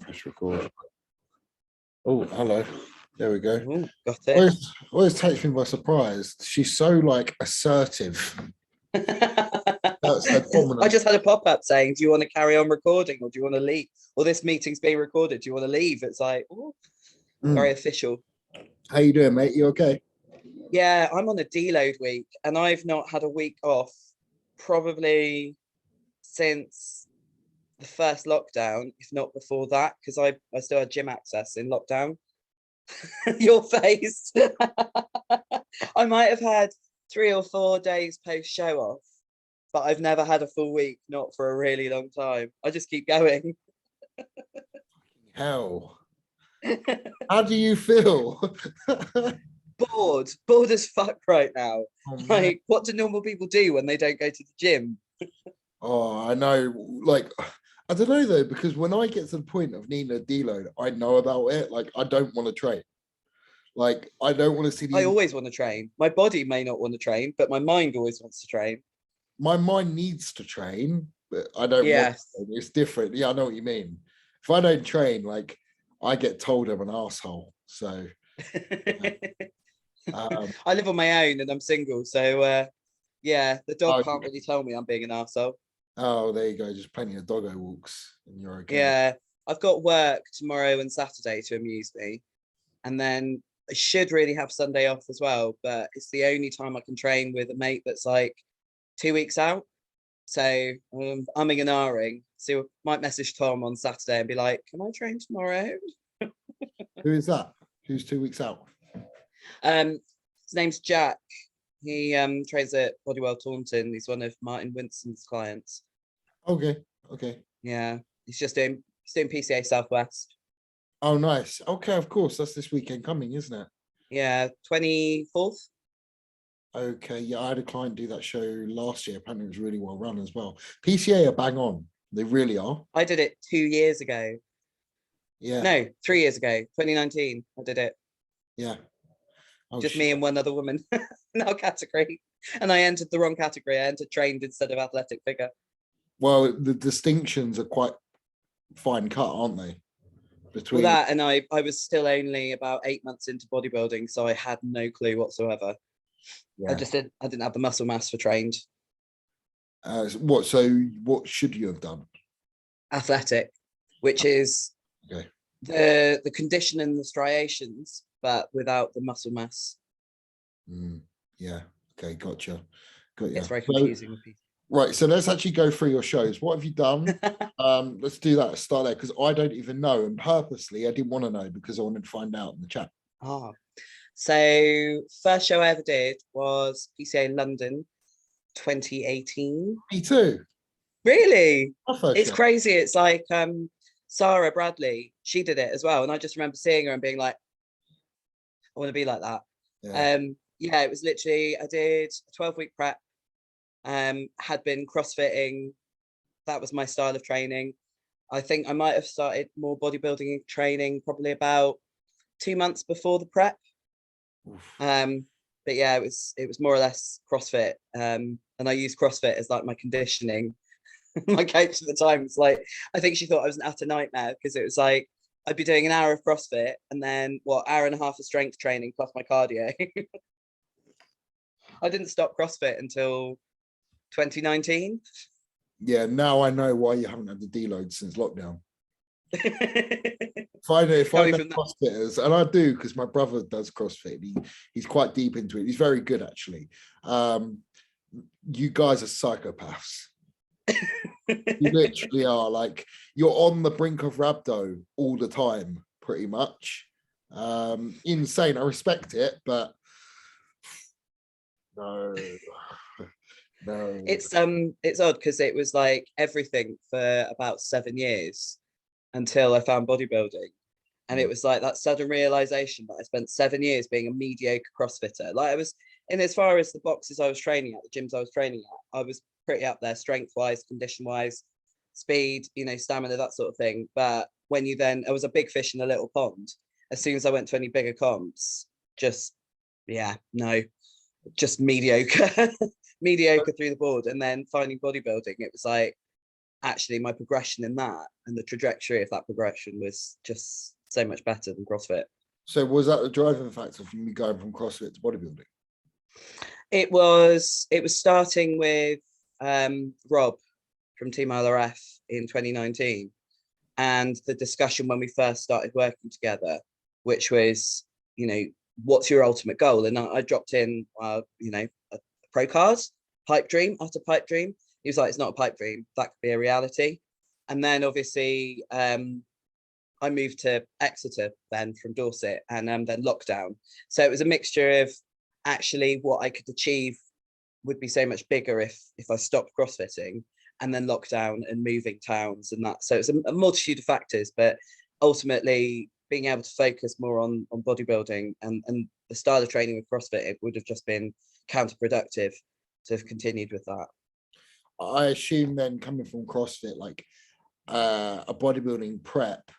Press record. Oh, hello. There we go. Ooh, got it. Always takes me by surprise. She's so like assertive. That's her I just had a pop-up saying, do you want to carry on recording or do you want to leave? Or this meeting's being recorded. Do you want to leave? It's like, ooh, very official. How you doing, mate? You okay? Yeah, I'm on a deload week and I've not had a week off probably since the first lockdown, if not before that, because I still had gym access in lockdown. Your face. I might have had 3 or 4 days post show off, but I've never had a full week, not for a really long time. I just keep going. How do you feel? Bored as fuck right now. Oh, like, what do normal people do when they don't go to the gym? Oh, I know. Like, I don't know though, because when I get to the point of needing a deload, I know about it. Like, I don't want to train. Like, I don't want to see I always want to train. My body may not want to train, but my mind always wants to train. My mind needs to train, but I don't want to. It's different. Yeah, I know what you mean. If I don't train, like, I get told I'm an asshole. So I live on my own and I'm single. So yeah, the dog can't really tell me I'm being an arsehole. Oh, there you go. Just plenty of doggo walks and you're okay. Yeah, I've got work tomorrow and Saturday to amuse me. And then I should really have Sunday off as well, but it's the only time I can train with a mate that's like 2 weeks out. So umming and ahhing. So I might message Tom on Saturday and be like, can I train tomorrow? Who is that? Who's 2 weeks out? His name's Jack. He trains at Bodybuilder Taunton. He's one of Martin Winston's clients. Okay. Yeah, he's doing PCA Southwest. Oh, nice. Okay, of course. That's this weekend coming, isn't it? Yeah, 24th. Okay, yeah, I had a client do that show last year. Apparently it was really well run as well. PCA are bang on. They really are. I did it 2 years ago. Yeah. No, 3 years ago, 2019, I did it. Yeah. Oh, just me and one other woman in our category. And I entered the wrong category. I entered trained instead of athletic figure. Well, the distinctions are quite fine cut, aren't they? Between that and I was still only about 8 months into bodybuilding, so I had no clue whatsoever. Yeah. I didn't have the muscle mass for trained. So what should you have done? Athletic, which is the condition and the striations, but without the muscle mass. Yeah. Okay. Gotcha. It's very confusing with people. Right. So let's actually go through your shows. What have you done? Let's do that. Start there because I don't even know. And purposely, I didn't want to know because I wanted to find out in the chat. So first show I ever did was PCA London 2018. Me too. Really? It's crazy. It's like Sarah Bradley, she did it as well. And I just remember seeing her and being like, I want to be like that. Yeah, it was literally, I did a 12-week prep, had been CrossFitting. That was my style of training. I think I might have started more bodybuilding training probably about 2 months before the prep. But yeah, it was more or less CrossFit. And I used CrossFit as like my conditioning. My coach at the time was like, I think she thought I was an utter nightmare because it was like I'd be doing an hour of CrossFit and then hour and a half of strength training plus my cardio. I didn't stop CrossFit until 2019. Yeah, now I know why you haven't had the deload since lockdown. If I know CrossFitters, and I do because my brother does CrossFit. He's quite deep into it. He's very good actually. You guys are psychopaths. You literally are. Like, you're on the brink of rhabdo all the time, pretty much. Insane. I respect it, but no. It's odd because it was like everything for about 7 years until I found bodybuilding. And it was like that sudden realization that I spent 7 years being a mediocre CrossFitter. Like I was, in as far as the boxes I was training at, the gyms I was training at, I was pretty up there strength-wise, condition-wise, speed, stamina, that sort of thing. But when I was a big fish in a little pond. As soon as I went to any bigger comps, just mediocre. Mediocre through the board. And then finding bodybuilding, it was like actually my progression in that and the trajectory of that progression was just so much better than CrossFit. So was that the driving factor for you going from CrossFit to bodybuilding? It was starting with Rob from Team LRF in 2019, and the discussion when we first started working together, which was, you know, what's your ultimate goal? And I dropped in, you know, a pro card, pipe dream after pipe dream. He was like, it's not a pipe dream, that could be a reality. And then obviously I moved to Exeter then from Dorset, and then lockdown. So it was a mixture of actually what I could achieve would be so much bigger if I stopped CrossFitting, and then lockdown and moving towns and that. So it's a multitude of factors, but ultimately being able to focus more on bodybuilding and the style of training with CrossFit, it would have just been counterproductive to have continued with that. I assume then, coming from CrossFit, like a bodybuilding prep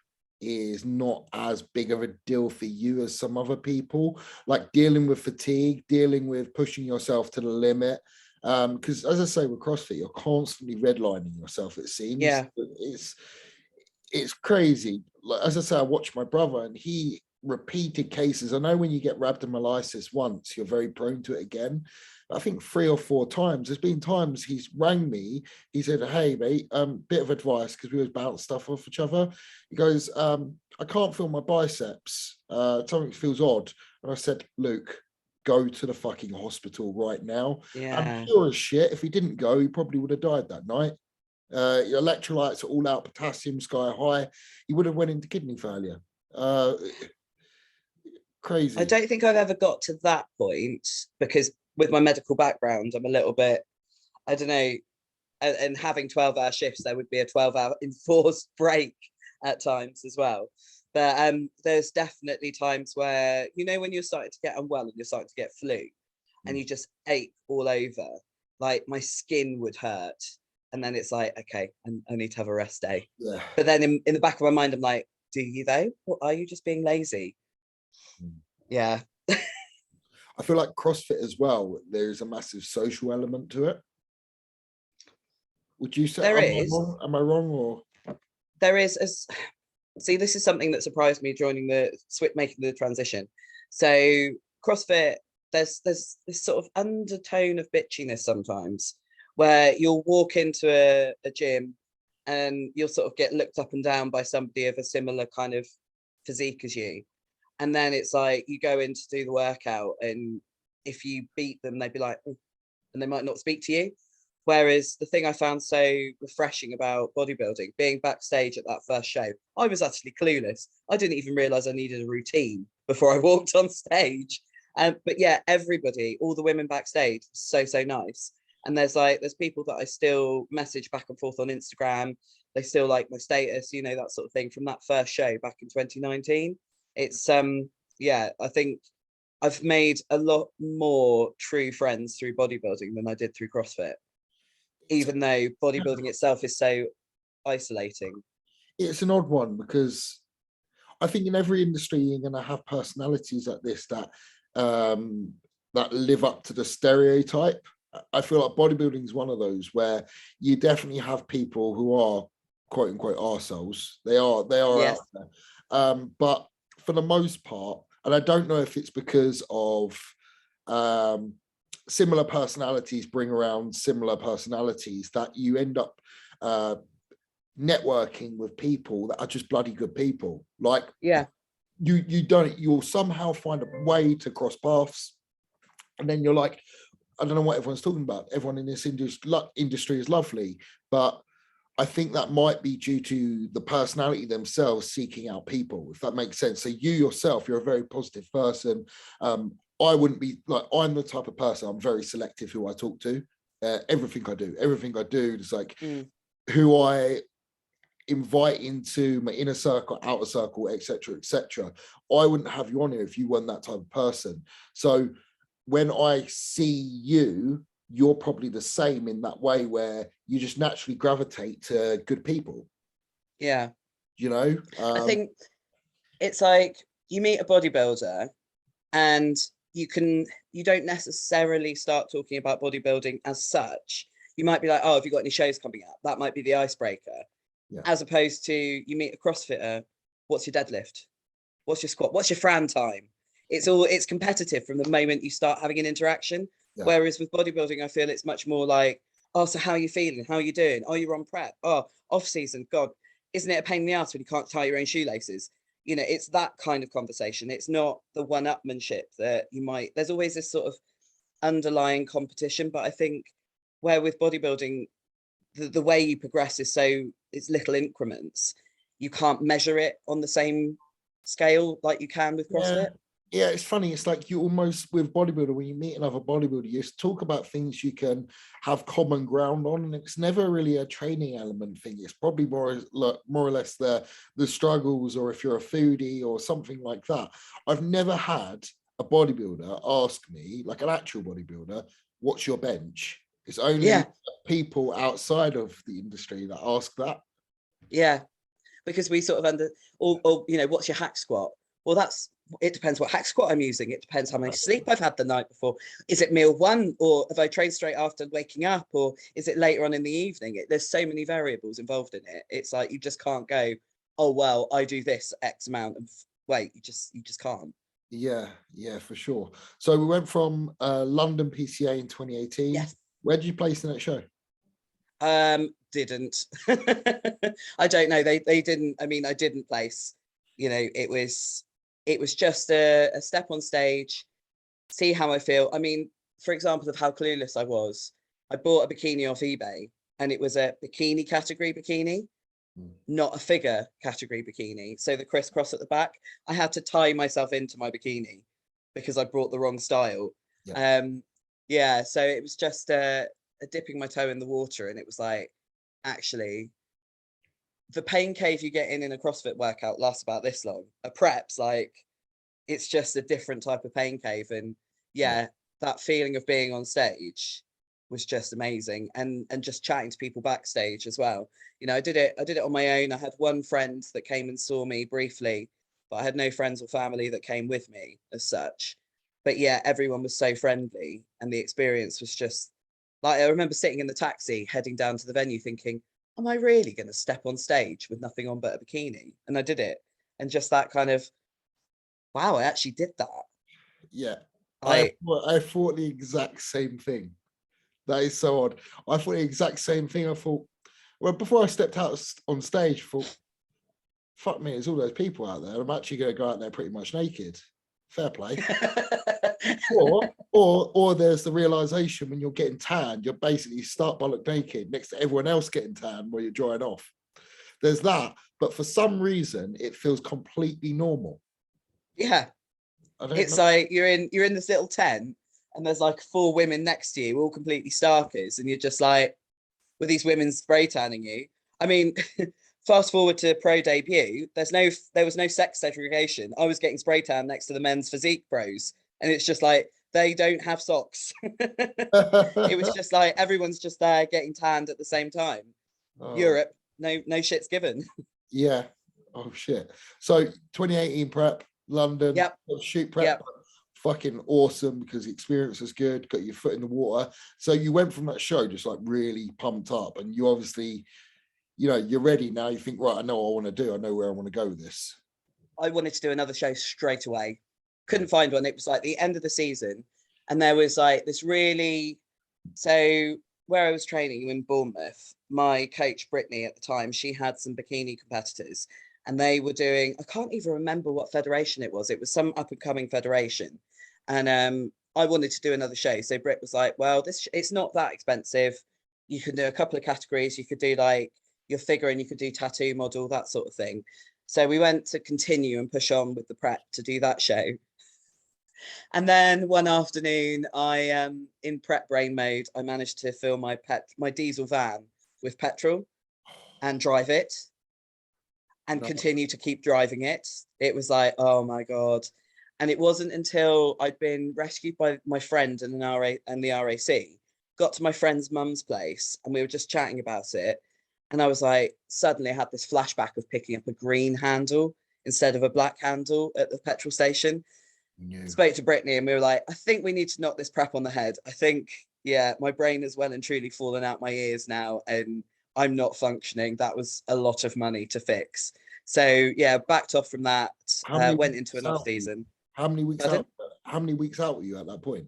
is not as big of a deal for you as some other people, like dealing with fatigue, dealing with pushing yourself to the limit. Because as I say, with CrossFit, you're constantly redlining yourself, it seems. Yeah. It's crazy. Like, as I say, I watched my brother, and he repeated cases. I know when you get rhabdomyolysis once, you're very prone to it again. I think 3 or 4 times. There's been times he's rang me. He said, "Hey, mate, bit of advice," because we always bounce stuff off each other. He goes, "I can't feel my biceps. Something feels odd." And I said, "Luke, go to the fucking hospital right now." Yeah. I'm sure as shit, if he didn't go, he probably would have died that night. Your electrolytes are all out, potassium sky high. He would have went into kidney failure. Crazy. I don't think I've ever got to that point, because with my medical background, I'm a little bit, I don't know, and having 12-hour shifts, there would be a 12-hour enforced break at times as well. But there's definitely times where, you know, when you're starting to get unwell and you're starting to get flu and you just ache all over, like my skin would hurt. And then it's like, okay, I need to have a rest day. Yeah. But then in the back of my mind, I'm like, do you though? Or are you just being lazy? Yeah. I feel like CrossFit as well, there's a massive social element to it. Would you say, There am is. am I wrong or? There is. See, this is something that surprised me making the transition. So CrossFit, there's this sort of undertone of bitchiness sometimes, where you'll walk into a gym and you'll sort of get looked up and down by somebody of a similar kind of physique as you. And then it's like you go in to do the workout, and if you beat them, they'd be like, "Oh," and they might not speak to you. Whereas the thing I found so refreshing about bodybuilding, being backstage at that first show, I was actually clueless. I didn't even realize I needed a routine before I walked on stage. But yeah, everybody, all the women backstage, so nice. And there's people that I still message back and forth on Instagram. They still like my status, you know, that sort of thing from that first show back in 2019. It's yeah, I think I've made a lot more true friends through bodybuilding than I did through CrossFit, even though bodybuilding itself is so isolating. It's an odd one, because I think in every industry you're going to have personalities like this that that live up to the stereotype. I feel like bodybuilding is one of those where you definitely have people who are quote unquote arseholes. They are Yes. out there. But for the most part, and I don't know if it's because of similar personalities bring around similar personalities, that you end up networking with people that are just bloody good people. Like, yeah, you'll somehow find a way to cross paths, and then you're like, I don't know what everyone's talking about. Everyone in this industry is lovely, but I think that might be due to the personality themselves seeking out people, if that makes sense. So you yourself, you're a very positive person. I wouldn't be like, I'm the type of person, I'm very selective who I talk to. Everything I do is like who I invite into my inner circle, outer circle, etc. I wouldn't have you on here if you weren't that type of person. So when I see you, you're probably the same in that way, where you just naturally gravitate to good people. Yeah. You know? I think it's like you meet a bodybuilder and you don't necessarily start talking about bodybuilding as such you might be like, oh, have you got any shows coming up? That might be the icebreaker. Yeah. As opposed to you meet a CrossFitter, what's your deadlift? What's your squat? What's your Fran time? It's competitive from the moment you start having an interaction. Yeah. Whereas with bodybuilding, I feel it's much more like, oh, so how are you feeling? How are you doing? Oh, you're on prep. Oh, off season. God, isn't it a pain in the ass when you can't tie your own shoelaces? You know, it's that kind of conversation. It's not the one-upmanship that you might, there's always this sort of underlying competition. But I think where with bodybuilding, the way you progress is it's little increments. You can't measure it on the same scale like you can with CrossFit. Yeah, it's funny. It's like you almost, with bodybuilder, when you meet another bodybuilder, you just talk about things you can have common ground on, and it's never really a training element thing. It's probably more or less the struggles, or if you're a foodie or something like that. I've never had a bodybuilder ask me, like an actual bodybuilder, what's your bench? It's only people outside of the industry that ask that. Yeah, because we sort of or you know, what's your hack squat? Well, it depends what hack squat I'm using. It depends how much sleep I've had the night before. Is it meal one, or have I trained straight after waking up, or is it later on in the evening? There's so many variables involved in it. It's like you just can't go, oh well, I do this X amount of weight. You just can't. Yeah, for sure. So we went from London PCA in 2018. Yes. Where did you place in that show? Didn't. I don't know. They didn't. I mean, I didn't place. You know, it was just a step on stage, see how I feel. I mean, for example, of how clueless I was, I bought a bikini off eBay, and it was a bikini category bikini, not a figure category bikini. So the crisscross at the back, I had to tie myself into my bikini because I brought the wrong style. Yeah. So it was just a dipping my toe in the water, and it was like, actually, the pain cave you get in a CrossFit workout lasts about this long. A prep's like, it's just a different type of pain cave. And that feeling of being on stage was just amazing. And just chatting to people backstage as well. You know, I did it on my own. I had one friend that came and saw me briefly, but I had no friends or family that came with me as such. But yeah, everyone was so friendly, and the experience was just like, I remember sitting in the taxi heading down to the venue thinking, am I really going to step on stage with nothing on but a bikini? And I did it. And just that kind of, wow, I actually did that. Yeah. I thought the exact same thing. That is so odd. I thought the exact same thing. I thought, well, before I stepped out on stage, I thought, fuck me, there's all those people out there. I'm actually going to go out there pretty much naked. Fair play. or there's the realization when you're getting tanned, you're basically start bollock naked next to everyone else getting tanned while you're drying off. There's that, but for some reason it feels completely normal. Yeah, it's like you're in this little tent, and there's like 4 women next to you, all completely starkers, and you're just like, with these women spray tanning you. I mean, fast forward to pro debut, there was no sex segregation. I was getting spray tan next to the men's physique pros, and it's just like, they don't have socks. It was just like, everyone's just there getting tanned at the same time. Europe, no shit's given. Yeah. Oh shit. So 2018 prep, London, shoot prep, fucking awesome because the experience was good, got your foot in the water. So you went from that show just like really pumped up, and you obviously, you know, you're ready now. You think, right, I know what I want to do. I know where I want to go with this. I wanted to do another show straight away. Couldn't find one. It was like the end of the season, and there was like this really, so where I was training in Bournemouth, my coach Brittany at the time, she had some bikini competitors, and they were doing, I can't even remember what federation it was. It was some up and coming federation, and I wanted to do another show. So Britt was like, well, it's not that expensive. You can do a couple of categories. You could do like your figure, and you could do tattoo model, that sort of thing. So we went to continue and push on with the prep to do that show. And then one afternoon, I in prep brain mode, I managed to fill my diesel van with petrol and drive it, and continue to keep driving it. It was like, oh my God. And it wasn't until I'd been rescued by my friend and the RAC, got to my friend's mum's place, and we were just chatting about it. And I was like, suddenly I had this flashback of picking up a green handle instead of a black handle at the petrol station. Spoke to Brittany, and we were like, I think we need to knock this prep on the head. I think Yeah, my brain has well and truly fallen out my ears now, and I'm not functioning. That was a lot of money to fix. So yeah, backed off from that, How many went into weeks an off out? season. How many weeks Pardon? out? How many weeks out were you at that point?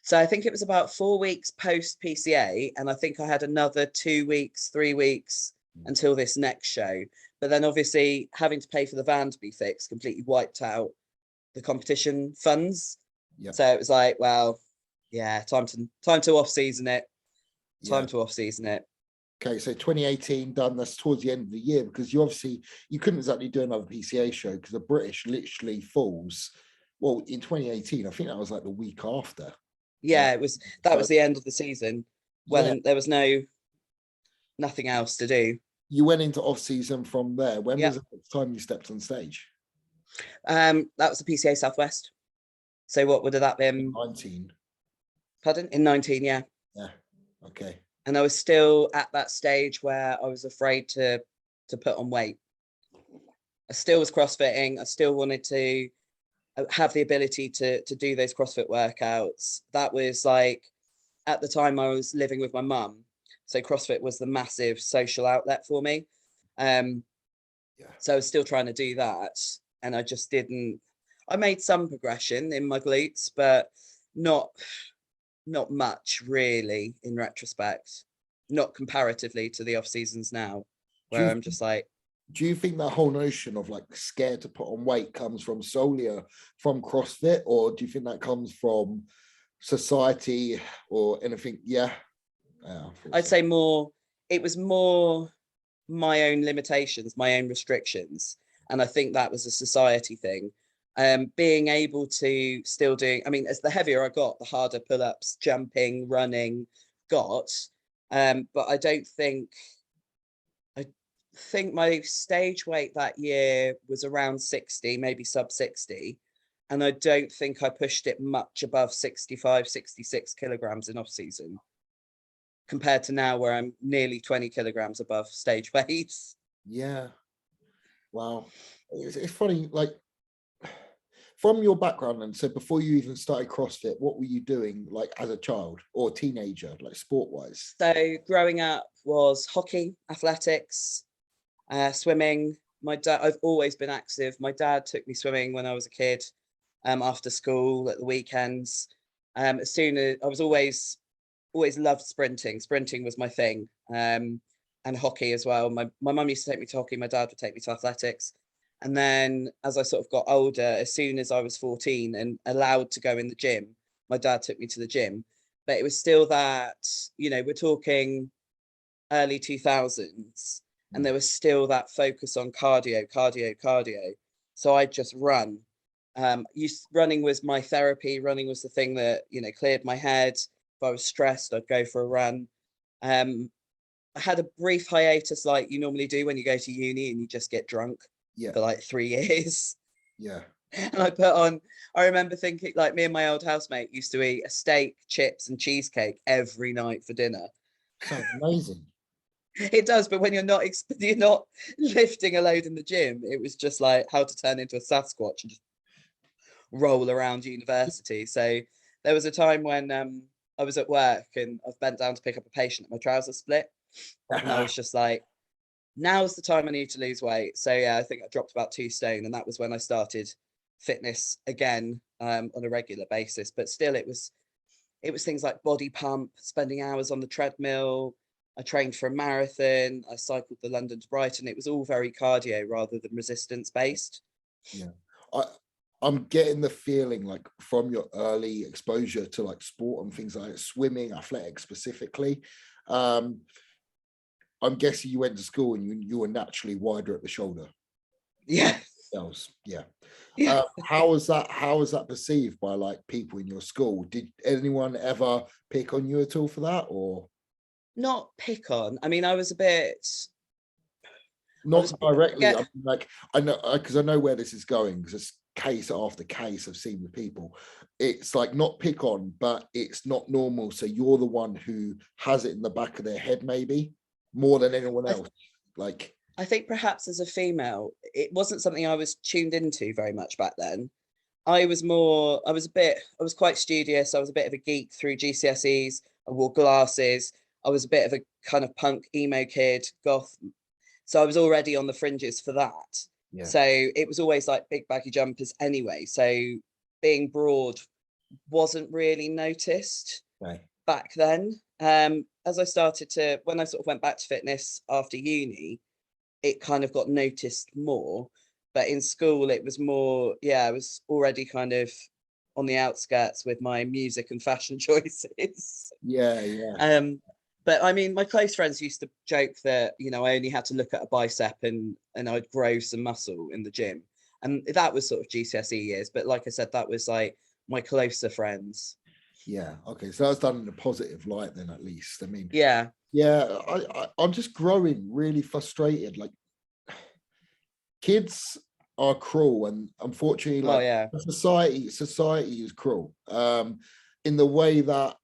So I think it was about 4 weeks post PCA, and I think I had another 2 weeks, 3 weeks until this next show. But then obviously having to pay for the van to be fixed completely wiped out the competition funds. Yeah. So it was like, well, yeah, time to off season it. Yeah. Time to off season it. Okay, so 2018 done. That's towards the end of the year, because you couldn't exactly do another PCA show because the British literally falls. Well, in 2018, I think that was like the week after. Yeah, that So was the end of the season yeah, when there was nothing else to do. you went into off season from there. When Yeah. was the next time you stepped on stage? That was the PCA Southwest. So what would have that been? 19. Pardon? In 19, yeah. Yeah. Okay. And I was still at that stage where I was afraid to put on weight. I still was CrossFitting. I still wanted to have the ability to do those CrossFit workouts. That was like, at the time I was living with my mum, so CrossFit was the massive social outlet for me. So I was still trying to do that, and I just didn't. I made some progression in my glutes, but not much really in retrospect, not comparatively to the off seasons now, Do where you I'm just like, do you think that whole notion of like scared to put on weight comes from solely from CrossFit, or do you think that comes from society or anything? Yeah. I'd say more, it was more my own limitations, my own restrictions. And I think that was a society thing. Being able to still do, I mean, as the heavier I got, the harder pull-ups, jumping, running got. But I think my stage weight that year was around 60, maybe sub 60. And I don't think I pushed it much above 65, 66 kilograms in off season, compared to now where I'm nearly 20 kilograms above stage weight. Yeah. Wow. It's funny, like from your background, and so before you even started CrossFit, what were you doing like as a child or teenager, like sport wise? So growing up was hockey, athletics, swimming. I've always been active. My dad took me swimming when I was a kid, after school at the weekends. As soon as I was always loved sprinting. Sprinting was my thing. And hockey as well. My mum used to take me to hockey. My dad would take me to athletics. And then as I sort of got older, as soon as I was 14 and allowed to go in the gym, my dad took me to the gym. But it was still that, we're talking early 2000s, and there was still that focus on cardio, cardio, cardio. So I'd just run. Running was my therapy. Running was the thing that, cleared my head. If I was stressed, I'd go for a run. I had a brief hiatus like you normally do when you go to uni and you just get drunk Yeah. for like 3 years. Yeah. And I remember thinking, like, me and my old housemate used to eat a steak, chips, and cheesecake every night for dinner. Sounds amazing. It does, but when you're not lifting a load in the gym, it was just like how to turn into a Sasquatch and just roll around university. So there was a time when I was at work and I've bent down to pick up a patient and my trousers split. And I was just like, now's the time I need to lose weight. So yeah, I think I dropped about 2 stone, and that was when I started fitness again, on a regular basis. But still, it was things like body pump, spending hours on the treadmill. I trained for a marathon. I cycled the London to Brighton. It was all very cardio rather than resistance based. Yeah. I'm getting the feeling like from your early exposure to like sport and things like swimming, athletics specifically. I'm guessing you went to school and you were naturally wider at the shoulder. Yeah. Yeah. Yeah. How was that perceived by like people in your school? Did anyone ever pick on you at all for that, or Not pick on. I mean, I was a bit. not directly? I mean, like I know because I know where this is going, because it's case after case I've seen with people. It's like not pick on, but it's not normal. So you're the one who has it in the back of their head, maybe more than anyone else. Like I think perhaps as a female, it wasn't something I was tuned into very much back then. I was quite studious. I was a bit of a geek through GCSEs. I wore glasses. I was a bit of a kind of punk emo kid, goth. So I was already on the fringes for that. Yeah. So it was always like big baggy jumpers anyway. So being broad wasn't really noticed back then. As I started to, when I sort of went back to fitness after uni, it kind of got noticed more. But in school, it was more, I was already kind of on the outskirts with my music and fashion choices. Yeah. But I mean, my close friends used to joke that, you know, I only had to look at a bicep and I'd grow some muscle in the gym. And that was sort of GCSE years. But like I said, that was like my closer friends. Yeah. Okay. So that's done in a positive light then, at least. I mean, yeah. I'm just growing really frustrated. Like, kids are cruel, and unfortunately, like society is cruel. In the way that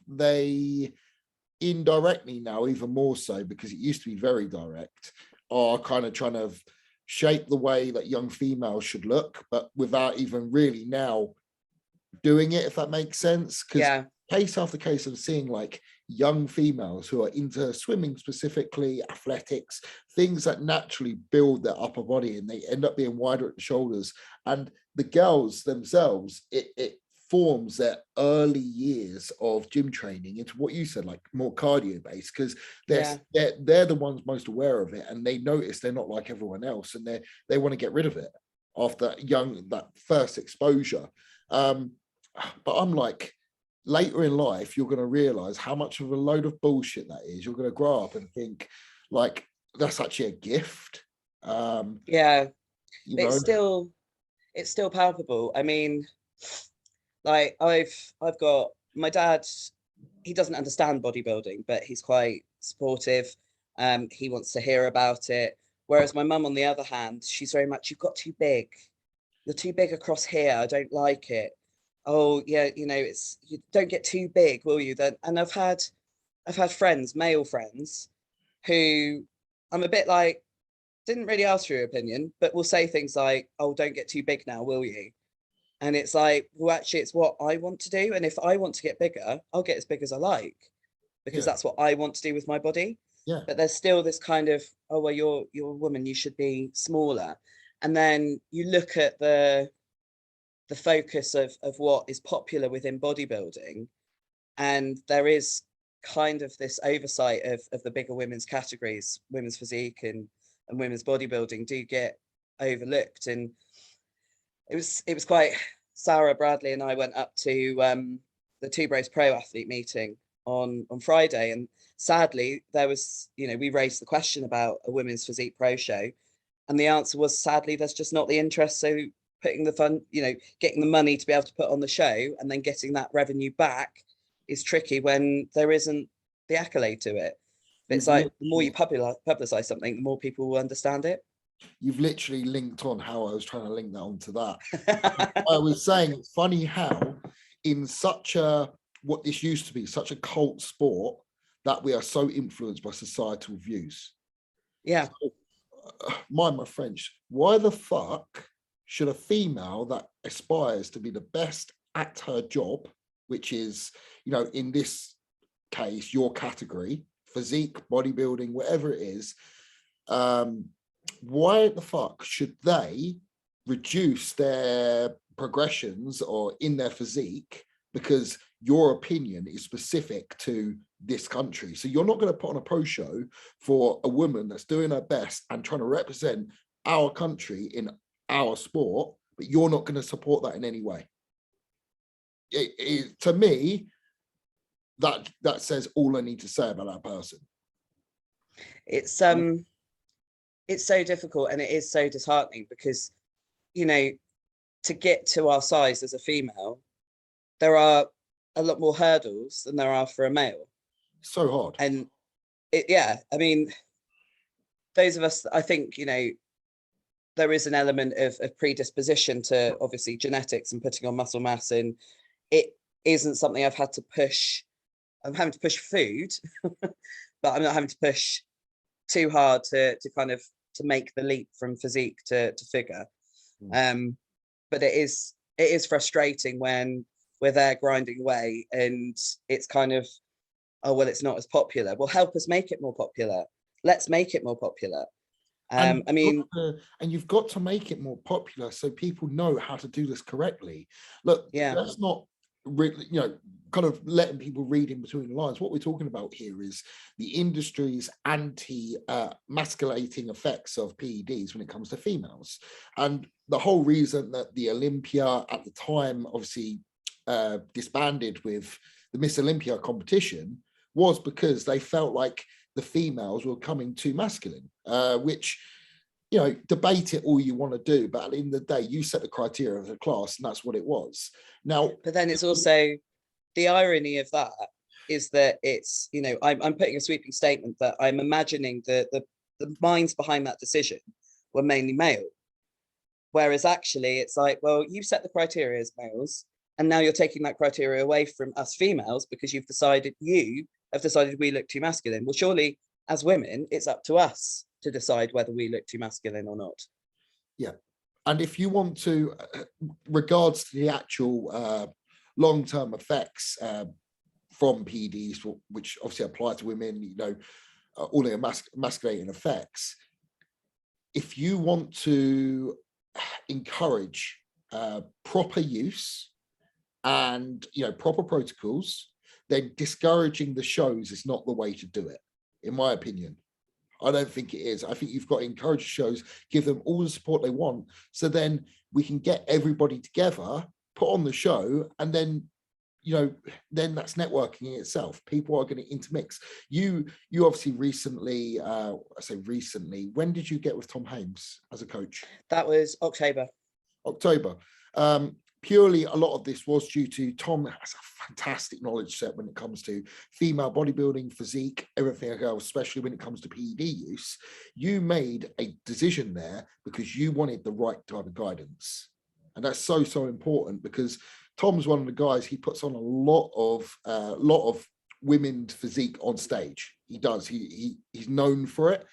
they indirectly now, even more so, because it used to be very direct, are kind of trying to shape the way that young females should look, but without even really now doing it, if that makes sense. Because case after case of seeing like young females who are into swimming, specifically athletics, things that naturally build their upper body, and they end up being wider at the shoulders. And the girls themselves, it forms their early years of gym training into what you said, like more cardio based, because they're the ones most aware of it, and they notice they're not like everyone else, and they want to get rid of it after that first exposure. But I'm like, later in life, you're going to realize how much of a load of bullshit that is. You're going to grow up and think like that's actually a gift. It's still palpable. I mean, like I've got my dad, he doesn't understand bodybuilding, but he's quite supportive. He wants to hear about it. Whereas my mum, on the other hand, she's very much, you've got too big. You're too big across here. I don't like it. Oh yeah, you know, you don't get too big, will you? Then, and I've had friends, male friends, who I'm a bit like, didn't really ask for your opinion, but will say things like, "Oh, don't get too big now, will you?" And it's like, well, actually, it's what I want to do, and if I want to get bigger, I'll get as big as I like, because that's what I want to do with my body. But there's still this kind of, oh well, you're a woman, you should be smaller, and then you look at the focus of what is popular within bodybuilding, and there is kind of this oversight of the bigger women's categories, women's physique and women's bodybuilding do get overlooked. And it was quite, Sarah Bradley and I went up to the Two Bros Pro Athlete meeting on Friday, and sadly there was, you know, we raised the question about a women's physique pro show, and the answer was, sadly, there's just not the interest. So putting the fun, you know, getting the money to be able to put on the show and then getting that revenue back is tricky when there isn't the accolade to it. But it's like, the more you publicize something, the more people will understand it. You've literally linked on how I was trying to link that onto that. I was saying, it's funny how in such a, what this used to be, such a cult sport, that we are so influenced by societal views. So, mind my French, why the fuck should a female that aspires to be the best at her job, which is, you know, in this case, your category, physique, bodybuilding, whatever it is, why the fuck should they reduce their progressions or in their physique because your opinion is specific to this country? So you're not going to put on a pro show for a woman that's doing her best and trying to represent our country in our sport, but you're not going to support that in any way. To me, that says all I need to say about that person. It's so difficult, and it is so disheartening because, you know, to get to our size as a female, there are a lot more hurdles than there are for a male. So hard. And I mean, those of us, I think, you know, there is an element of predisposition to obviously genetics and putting on muscle mass, and it isn't something I've had to push. I'm having to push food, but I'm not having to push too hard to kind of to make the leap from physique to figure. But but it is frustrating when we're there grinding away and it's kind of, oh, well, it's not as popular. Well, help us make it more popular. Let's make it more popular. And I mean, you've got to make it more popular so people know how to do this correctly. Look, yeah, that's not really, kind of letting people read in between the lines. What we're talking about here is the industry's anti-masculating effects of PEDs when it comes to females. And the whole reason that the Olympia at the time obviously disbanded with the Miss Olympia competition was because they felt like the females were coming too masculine, which, debate it all you want to do, but at the end of the day, you set the criteria of the class, and that's what it was. Now, but then it's also the irony of that is that it's, I'm putting a sweeping statement that I'm imagining that the minds behind that decision were mainly male, whereas actually it's like, well, you set the criteria as males, and now you're taking that criteria away from us females because you have decided we look too masculine. Well, surely as women, it's up to us to decide whether we look too masculine or not. Yeah. And if you want to, regards to the actual long-term effects from PEDs, which obviously apply to women, all the emasculating effects, if you want to encourage proper use and, proper protocols, then discouraging the shows is not the way to do it, in my opinion. I don't think it is. I think you've got to encourage shows, give them all the support they want, so then we can get everybody together, put on the show, and then, then that's networking in itself. People are going to intermix. You obviously recently, I say recently, when did you get with Tom Hames as a coach? That was October. Purely, a lot of this was due to Tom has a fantastic knowledge set when it comes to female bodybuilding, physique, everything else, especially when it comes to PED use. You made a decision there because you wanted the right type of guidance. And that's so, so important, because Tom's one of the guys, he puts on a lot of women's physique on stage. He does. He's known for it.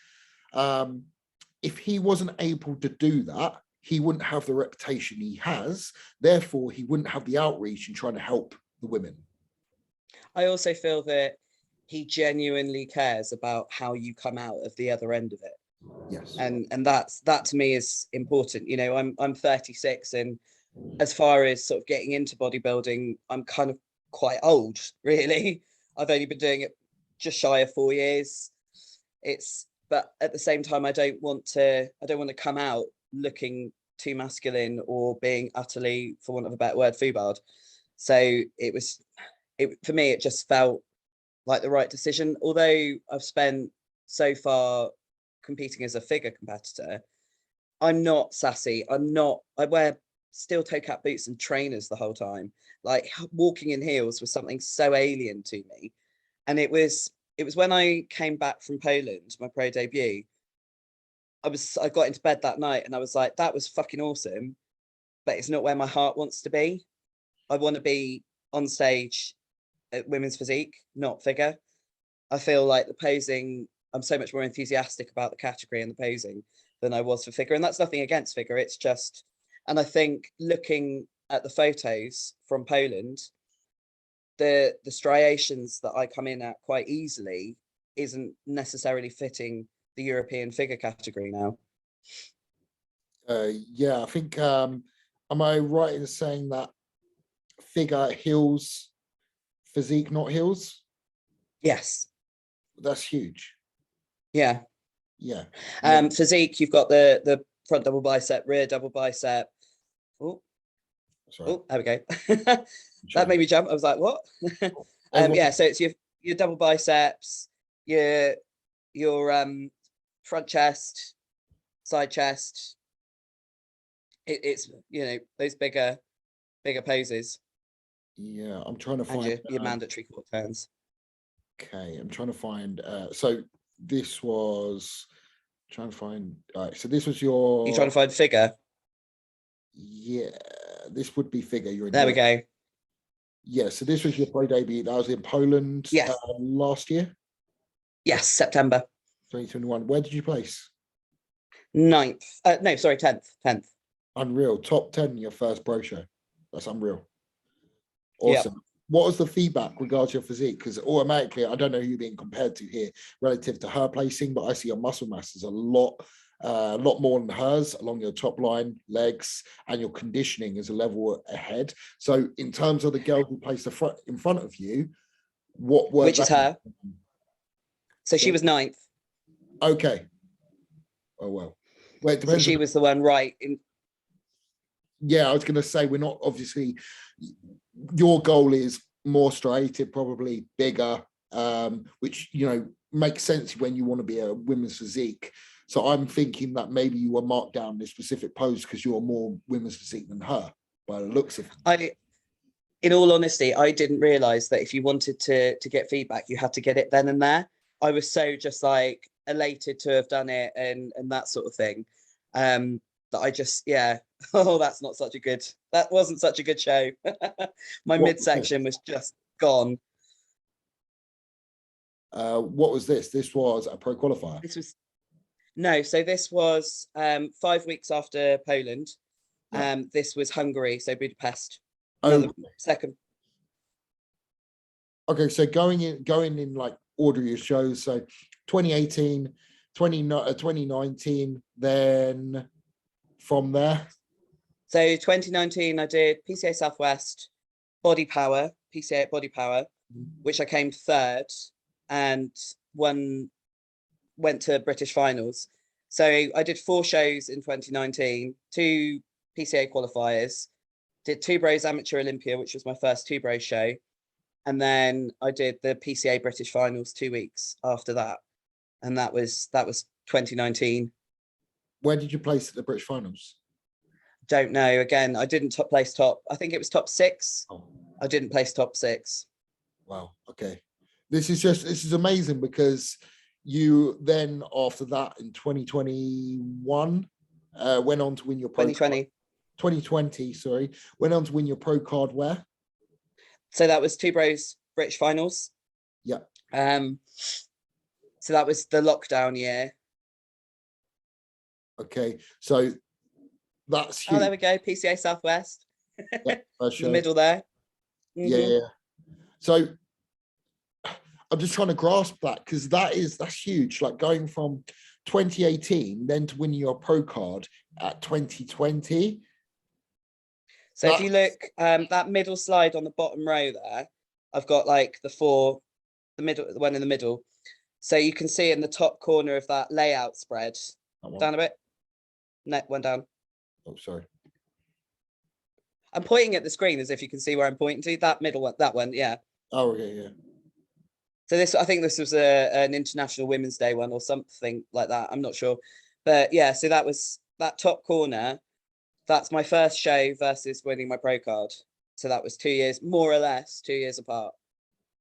If he wasn't able to do that, he wouldn't have the reputation he has. Therefore, he wouldn't have the outreach in trying to help the women. I also feel that he genuinely cares about how you come out of the other end of it. Yes. And that to me is important. I'm 36, and as far as sort of getting into bodybuilding, I'm kind of quite old, really. I've only been doing it just shy of 4 years. But at the same time, I don't want to come out looking too masculine or being utterly, for want of a better word, foobarred. So for me, it just felt like the right decision. Although I've spent so far competing as a figure competitor, I'm not sassy. I wear steel toe cap boots and trainers the whole time. Like, walking in heels was something so alien to me. And it was when I came back from Poland, my pro debut, I got into bed that night and I was like, that was fucking awesome, but it's not where my heart wants to be. I want to be on stage at women's physique, not figure. I feel like the posing, I'm so much more enthusiastic about the category and the posing than I was for figure. And that's nothing against figure. It's just, and I think looking at the photos from Poland, the striations that I come in at quite easily isn't necessarily fitting the European figure category now. Yeah, I think, am I right in saying that figure heels physique, not heels? Yes. That's huge. Yeah. Yeah. Physique, you've got the front double bicep, rear double bicep. Oh, sorry. Oh, there we go. That made me jump. I was like, what? Yeah, so it's your double biceps, your front chest, side chest. It's those bigger poses. Yeah, I'm trying to find your mandatory core turns. Okay, I'm trying to find. So this was trying to find. All right, so this was your. You trying to find figure? Yeah, this would be figure. You're in there. We go. Yeah, so this was your pro debut. That was in Poland. Yes. Last year. Yes, September 2021. Where did you place? 9th. No, sorry, 10th. Unreal. Top 10 in your first pro show. That's unreal. Yeah. Awesome. What was the feedback regards your physique? Because automatically, I don't know who you're being compared to here relative to her placing, but I see your muscle mass is a lot more than hers along your top line, legs, and your conditioning is a level ahead. So, in terms of the girl who placed in front of you, what were Which is her. So she was 9th. Okay. Oh well. Well, it So depends. she was the one right in. Yeah, I was going to say we're not obviously. Your goal is more striated, probably bigger, which makes sense when you want to be a women's physique. So I'm thinking that maybe you were marked down this specific pose because you're more women's physique than her, by the looks of it. In all honesty, I didn't realize that if you wanted to get feedback, you had to get it then and there. I was so just like elated to have done it and that sort of thing. That I just, oh, that wasn't such a good show. My midsection was just gone. What was this? This was a pro qualifier. So this was 5 weeks after Poland. Yeah. This was Hungary, so Budapest. Second. Okay, so going in like order of your shows. So 2018, 2019, then from there. So 2019, I did PCA Southwest, Body Power, PCA at Body Power, which I came 3rd and went to British finals. So I did 4 shows in 2019, 2 PCA qualifiers, did 2 Bros Amateur Olympia, which was my first 2 Bros show. And then I did the PCA British finals 2 weeks after that. And that was 2019. Where did you place at the British finals? Don't know. Again, I didn't place top. I think it was top 6. Oh. I didn't place top 6. Wow. Okay. This is amazing because you then after that in 2021 went on to win your pro 2020, sorry, went on to win your pro card where? So that was 2 Bros British finals. Yeah. So that was the lockdown year. Okay. So that's huge. Oh, there we go. PCA Southwest. Yeah, in the middle there. Mm-hmm. Yeah. So I'm just trying to grasp that because that's huge. Like going from 2018 then to winning your pro card at 2020. So if you look, that middle slide on the bottom row there, I've got like the one in the middle. So you can see in the top corner of that layout spread. Down a bit. No, one down. Oh, sorry. I'm pointing at the screen as if you can see where I'm pointing to. That middle one, that one, yeah. Oh, okay, yeah. So I think this was an International Women's Day one or something like that. I'm not sure. But yeah, so that was that top corner. That's my first show versus winning my pro card. So that was 2 years, more or less 2 years apart.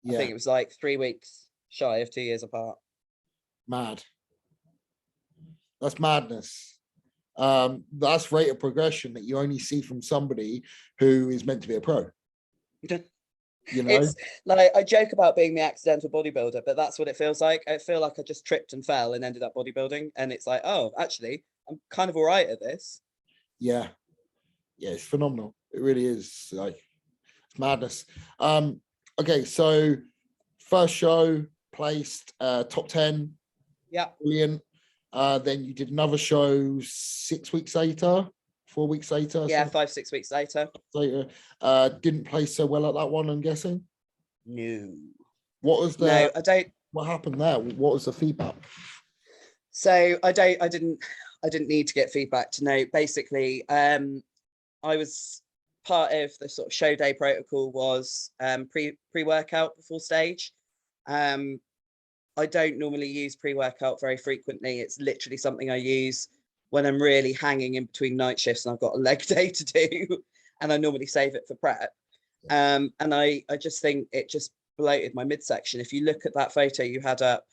Yeah. I think it was like 3 weeks shy of 2 years apart. Mad. That's madness. That's rate of progression that you only see from somebody who is meant to be a pro. It's like I joke about being the accidental bodybuilder, but that's what it feels like. I feel like I just tripped and fell and ended up bodybuilding, and it's like, oh, actually, I'm kind of all right at this. Yeah, it's phenomenal. It really is. Like, it's madness. Okay, so first show placed top 10. Yeah, brilliant. Then you did another show 6 weeks later, 4 weeks later. Yeah, 5-6 weeks later. Didn't play so well at that one, I'm guessing. No. What was I don't. What happened there? What was the feedback? So I didn't need to get feedback to know. Basically, I was part of the sort of show day protocol was pre-workout before stage. I don't normally use pre-workout very frequently. It's literally something I use when I'm really hanging in between night shifts and I've got a leg day to do, and I normally save it for prep. And I just think it just bloated my midsection. If you look at that photo you had up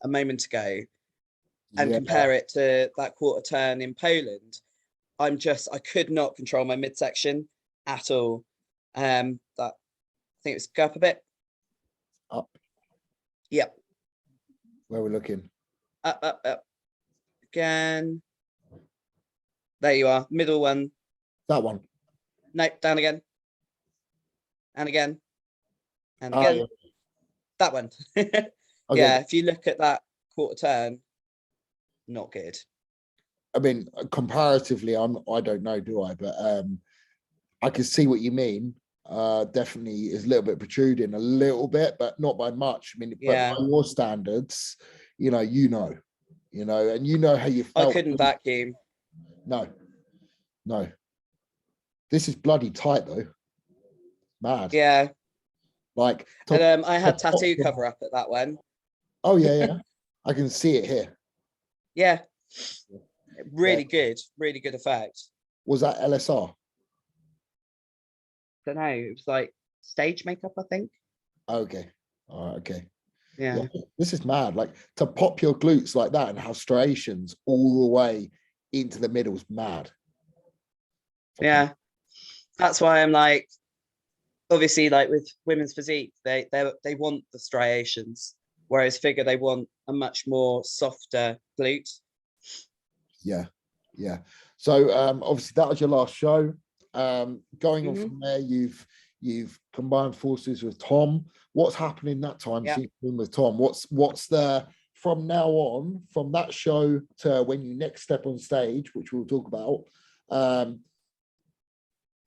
a moment ago and compare it to that quarter turn in Poland, I could not control my midsection at all. I think it was go up a bit. Up. Yep. Where we're looking. Up. Again. There you are. Middle one. That one. No, down again. And again. And Oh, again. yeah. That one. Okay. Yeah, if you look at that quarter turn, not good. I mean, comparatively, I don't know, do I? But I can see what you mean. Definitely is a little bit protruding, a little bit, but not by much. I mean, Yeah. but by your standards, you know, and you know how you I felt. couldn't vacuum. No. This is bloody tight though. Mad. Yeah. Like, And I had tattoo cover up at that one. oh yeah. I can see it here. Yeah. Really good effect. Was that LSR? Don't know. It was like stage makeup, I think. Okay. All right. Okay. Yeah. This is mad. Like, to pop your glutes like that and have striations all the way into the middle is mad. Yeah. That's why I'm like, obviously, like with women's physique, they want the striations, whereas figure they want a much more softer glute. Yeah. So obviously that was your last show. Going on from there, you've combined forces with Tom. What's happening that time since you've been with Tom? What's the, from now on, from that show to when you next step on stage, which we'll talk about,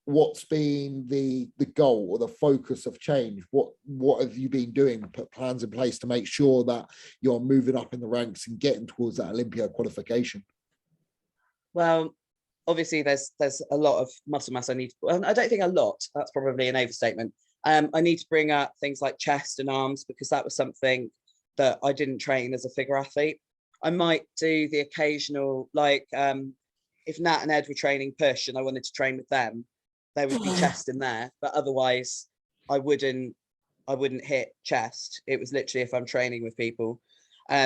what's been the goal or the focus of change? What have you been doing? Put plans in place to make sure that you're moving up in the ranks and getting towards that Olympia qualification? Well, obviously there's a lot of muscle mass I need to, well, I don't think a lot, that's probably an overstatement. I need to bring up things like chest and arms, because that was something that I didn't train as a figure athlete. I might do the occasional, like if Nat and Ed were training push and I wanted to train with them, there would be chest in there, but otherwise I wouldn't hit chest. It was literally if I'm training with people.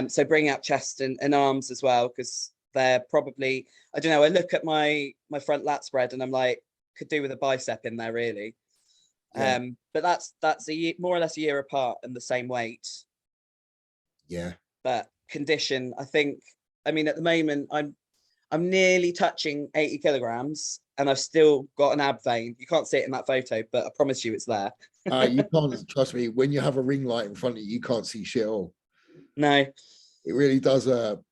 So bring up chest and arms as well, because they're probably, I don't know, I look at my front lat spread and I'm like, could do with a bicep in there really. Yeah. But that's more or less a year apart and the same weight. Yeah. But condition, I think, I mean, at the moment I'm nearly touching 80 kilograms and I've still got an ab vein. You can't see it in that photo, but I promise you it's there. You can't, trust me, when you have a ring light in front of you, you can't see shit at all. No. It really does,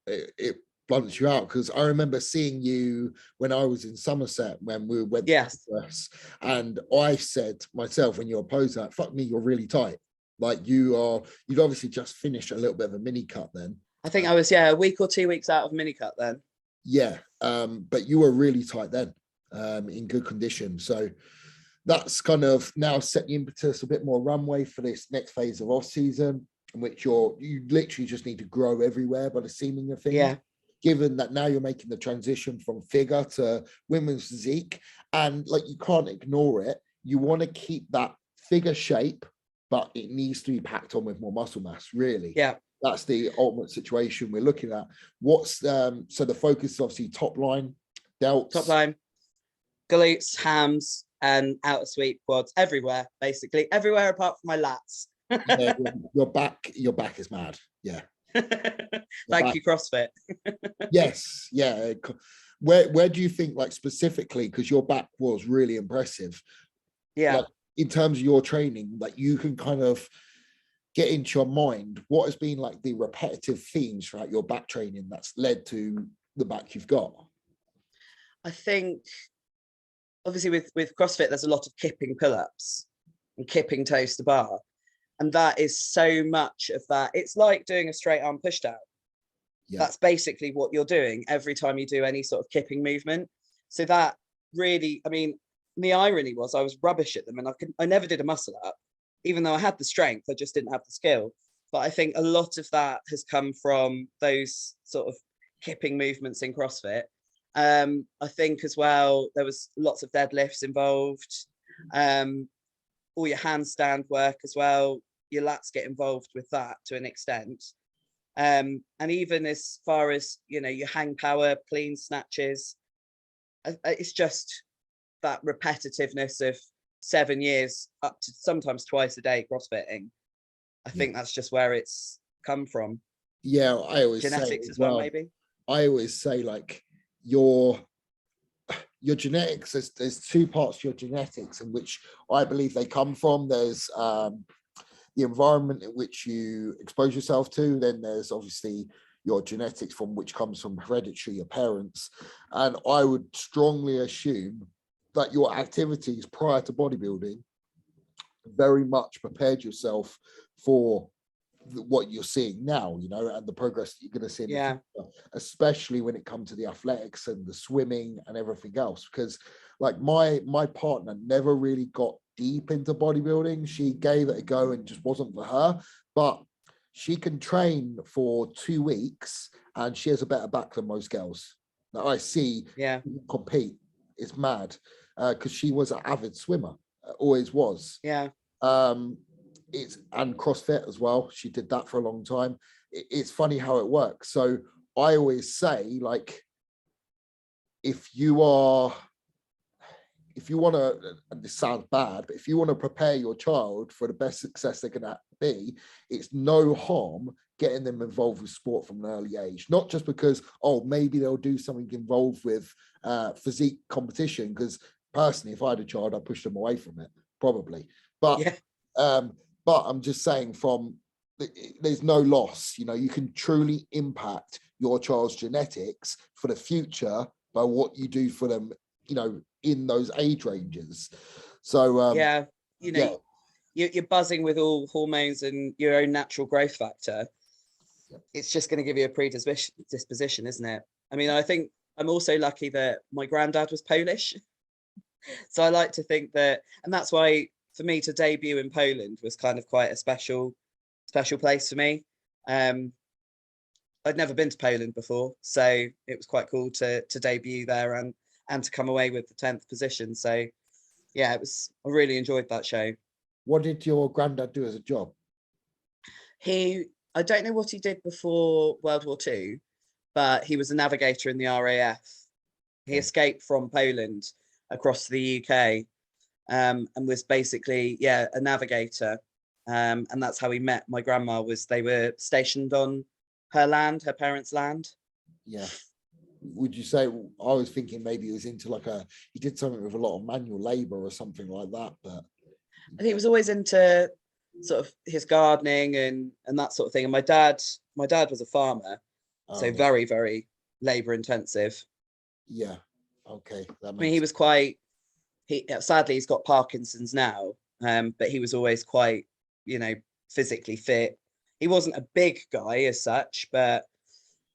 it blunts you out, because I remember seeing you when I was in Somerset when we went to us, and I said myself, when you were posing, like, fuck me, you're really tight. Like, you'd obviously just finished a little bit of a mini cut then. I think I was, a week or 2 weeks out of mini cut then. Yeah, but you were really tight then, in good condition. So that's kind of now set the impetus, a bit more runway for this next phase of off season, in which you literally just need to grow everywhere by the seeming of things. Yeah. Given that now you're making the transition from figure to women's physique, and like, you can't ignore it. You want to keep that figure shape, but it needs to be packed on with more muscle mass, really. Yeah. That's the ultimate situation we're looking at. What's so the focus is obviously top line, delts, top line, glutes, hams, and outer sweep, quads, everywhere, basically everywhere apart from my lats. Yeah, your back is mad. Yeah. Thank you, CrossFit. Yes, yeah. Where do you think, like, specifically, because your back was really impressive, yeah, like, in terms of your training, like, you can kind of get into your mind what has been like the repetitive themes throughout your back training that's led to the back you've got? I think obviously with CrossFit there's a lot of kipping pull-ups and kipping toes to bar, and that is so much of that. It's like doing a straight arm push down. Yeah. That's basically what you're doing every time you do any sort of kipping movement. So that really, I mean, the irony was I was rubbish at them, and I never did a muscle up, even though I had the strength. I just didn't have the skill. But I think a lot of that has come from those sort of kipping movements in CrossFit. I think as well, there was lots of deadlifts involved, all your handstand work as well. Your lats get involved with that to an extent. And even as far as, you know, your hang power, clean snatches, it's just that repetitiveness of 7 years up to sometimes twice a day CrossFitting. I think that's just where it's come from. Yeah, I always genetics say as well, maybe. I always say, like, your your genetics, there's two parts to your genetics in which I believe they come from. There's the environment in which you expose yourself to, then there's obviously your genetics from which comes from hereditary, your parents. And I would strongly assume that your activities prior to bodybuilding very much prepared yourself for what you're seeing now, you know, and the progress that you're going to see in the future, especially when it comes to the athletics and the swimming and everything else. Because like my partner never really got deep into bodybuilding. She gave it a go and just wasn't for her, but she can train for 2 weeks and she has a better back than most girls that I see compete. It's mad, because she was an avid swimmer, always was. It's and CrossFit as well. She did that for a long time. It's funny how it works. So I always say, like, if you want to, and this sounds bad, but if you want to prepare your child for the best success they can be, it's no harm getting them involved with sport from an early age. Not just because, oh, maybe they'll do something involved with physique competition, because personally, if I had a child, I'd push them away from it, probably. But I'm just saying, there's no loss. You know, you can truly impact your child's genetics for the future by what you do for them, you know, in those age ranges. So you're buzzing with all hormones and your own natural growth factor. It's just going to give you a predisposition, isn't it? I mean, I think I'm also lucky that my granddad was Polish. So I like to think that, and that's why for me to debut in Poland was kind of quite a special place for me. I'd never been to Poland before, so it was quite cool to debut there and to come away with the 10th position. So yeah, I really enjoyed that show. What did your granddad do as a job? I don't know what he did before World War II, but he was a navigator in the RAF. He escaped from Poland across the UK, and was basically a navigator, and that's how he met my grandma. They were stationed on her land, her parents' land. Would you say, I was thinking maybe he was into he did something with a lot of manual labor or something like that, but I think he was always into sort of his gardening and that sort of thing. And my dad was a farmer, so very, very labor intensive. Okay. I mean, he was quite, sadly he's got Parkinson's now, but he was always quite, you know, physically fit. He wasn't a big guy as such, but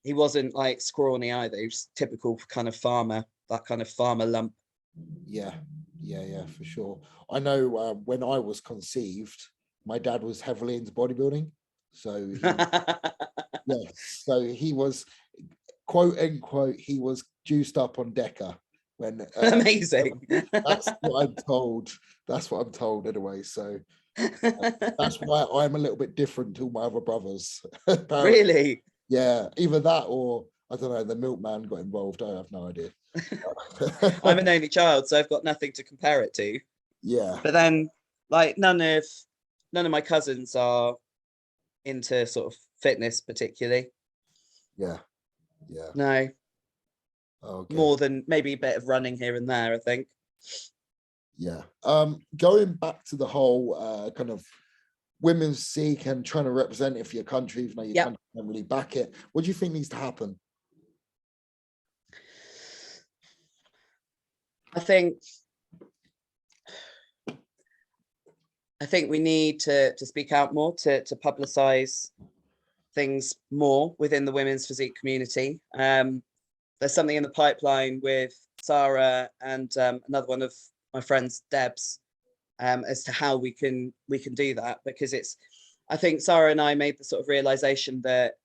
he wasn't like scrawny either. He was typical kind of farmer, that kind of farmer lump. Yeah, for sure. I know when I was conceived, my dad was heavily into bodybuilding. So so he was, quote unquote, he was juiced up on Deca when amazing. That's what I'm told. That's what I'm told anyway. So that's why I'm a little bit different to all my other brothers. Really? Yeah, either that or I don't know, the milkman got involved. I have no idea. I'm an only child, so I've got nothing to compare it to. Yeah. But then, like, none of my cousins are into sort of fitness particularly. Yeah. No. Okay. More than maybe a bit of running here and there, I think. Yeah. Going back to the whole kind of women's physique and trying to represent it for your country, even though your country don't really back it. What do you think needs to happen? I think we need to speak out more, to publicize things more within the women's physique community. There's something in the pipeline with Sarah and another one of my friends, Debs, as to how we can do that, because I think Sarah and I made the sort of realization that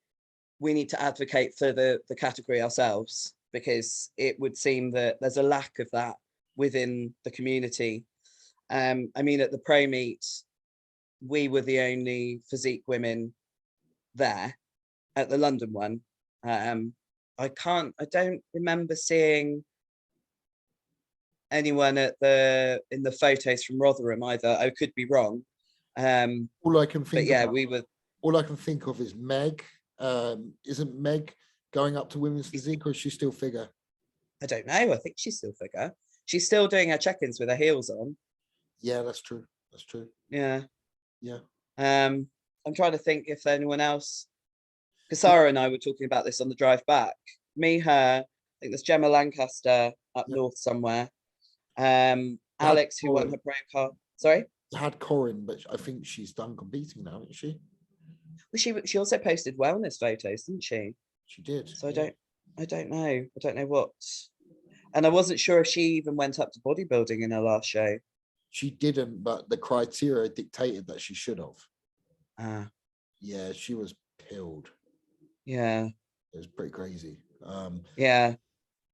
we need to advocate for the category ourselves, because it would seem that there's a lack of that within the community. I mean, at the pro meet, we were the only physique women there. At the London one, I don't remember seeing anyone in the photos from Rotherham either. I could be wrong. All I can think all I can think of is Meg. Isn't Meg going up to women's physique, or is she still figure? I don't know. I think she's still figure. She's still doing her check-ins with her heels on. Yeah, that's true. That's true. Yeah. Yeah. I'm trying to think if anyone else, because Sarah and I were talking about this on the drive back. Me, her, I think there's Gemma Lancaster up north somewhere. Alex, who won her pro card. Sorry? Had Corin, but I think she's done competing now, isn't she? Well, she also posted wellness photos, didn't she? She did. So I don't know. I don't know what. And I wasn't sure if she even went up to bodybuilding in her last show. She didn't, but the criteria dictated that she should have. Ah. Yeah, she was pilled. Yeah. It was pretty crazy. Yeah.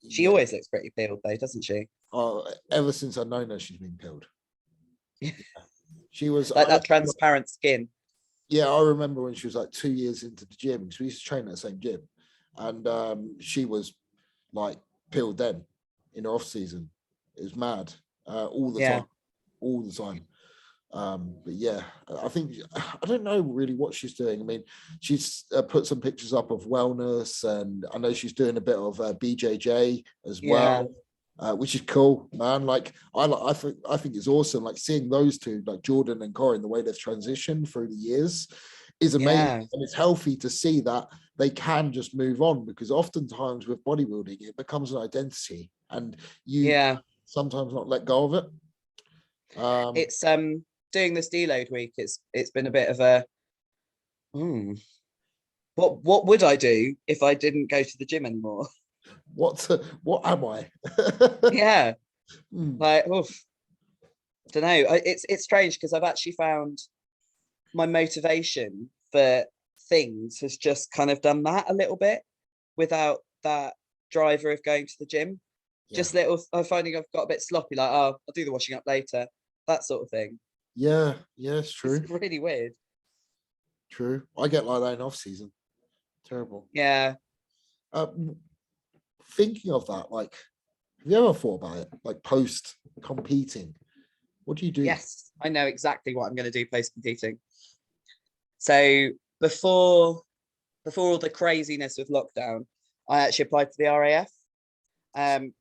She always looks pretty peeled though, doesn't she? Oh, ever since I've known her, she's been peeled. She was like that transparent skin. Yeah, I remember when she was like 2 years into the gym, because we used to train at the same gym, and she was like peeled then in her off season. It was mad all the time. But yeah, I think, I don't know really what she's doing. I mean, she's put some pictures up of wellness, and I know she's doing a bit of BJJ as well. Which is cool, man. Like I think it's awesome. Like seeing those two, like Jordan and Corin, the way they've transitioned through the years is amazing. And it's healthy to see that they can just move on, because oftentimes with bodybuilding, it becomes an identity, and you sometimes not let go of it. It's doing this deload week. It's been a bit of a what would I do if I didn't go to the gym anymore? What am I? Yeah. Like, oof. I don't know. It's strange, because I've actually found my motivation for things has just kind of done that a little bit without that driver of going to the gym. Just I'm finding I've got a bit sloppy, like, oh, I'll do the washing up later, that sort of thing. Yeah, it's true. It's really weird. True. I get like that in off season. Terrible. Yeah. Thinking of that, like, have you ever thought about it, like post competing? What do you do? Yes, I know exactly what I'm going to do post competing. So before all the craziness with lockdown, I actually applied for the RAF.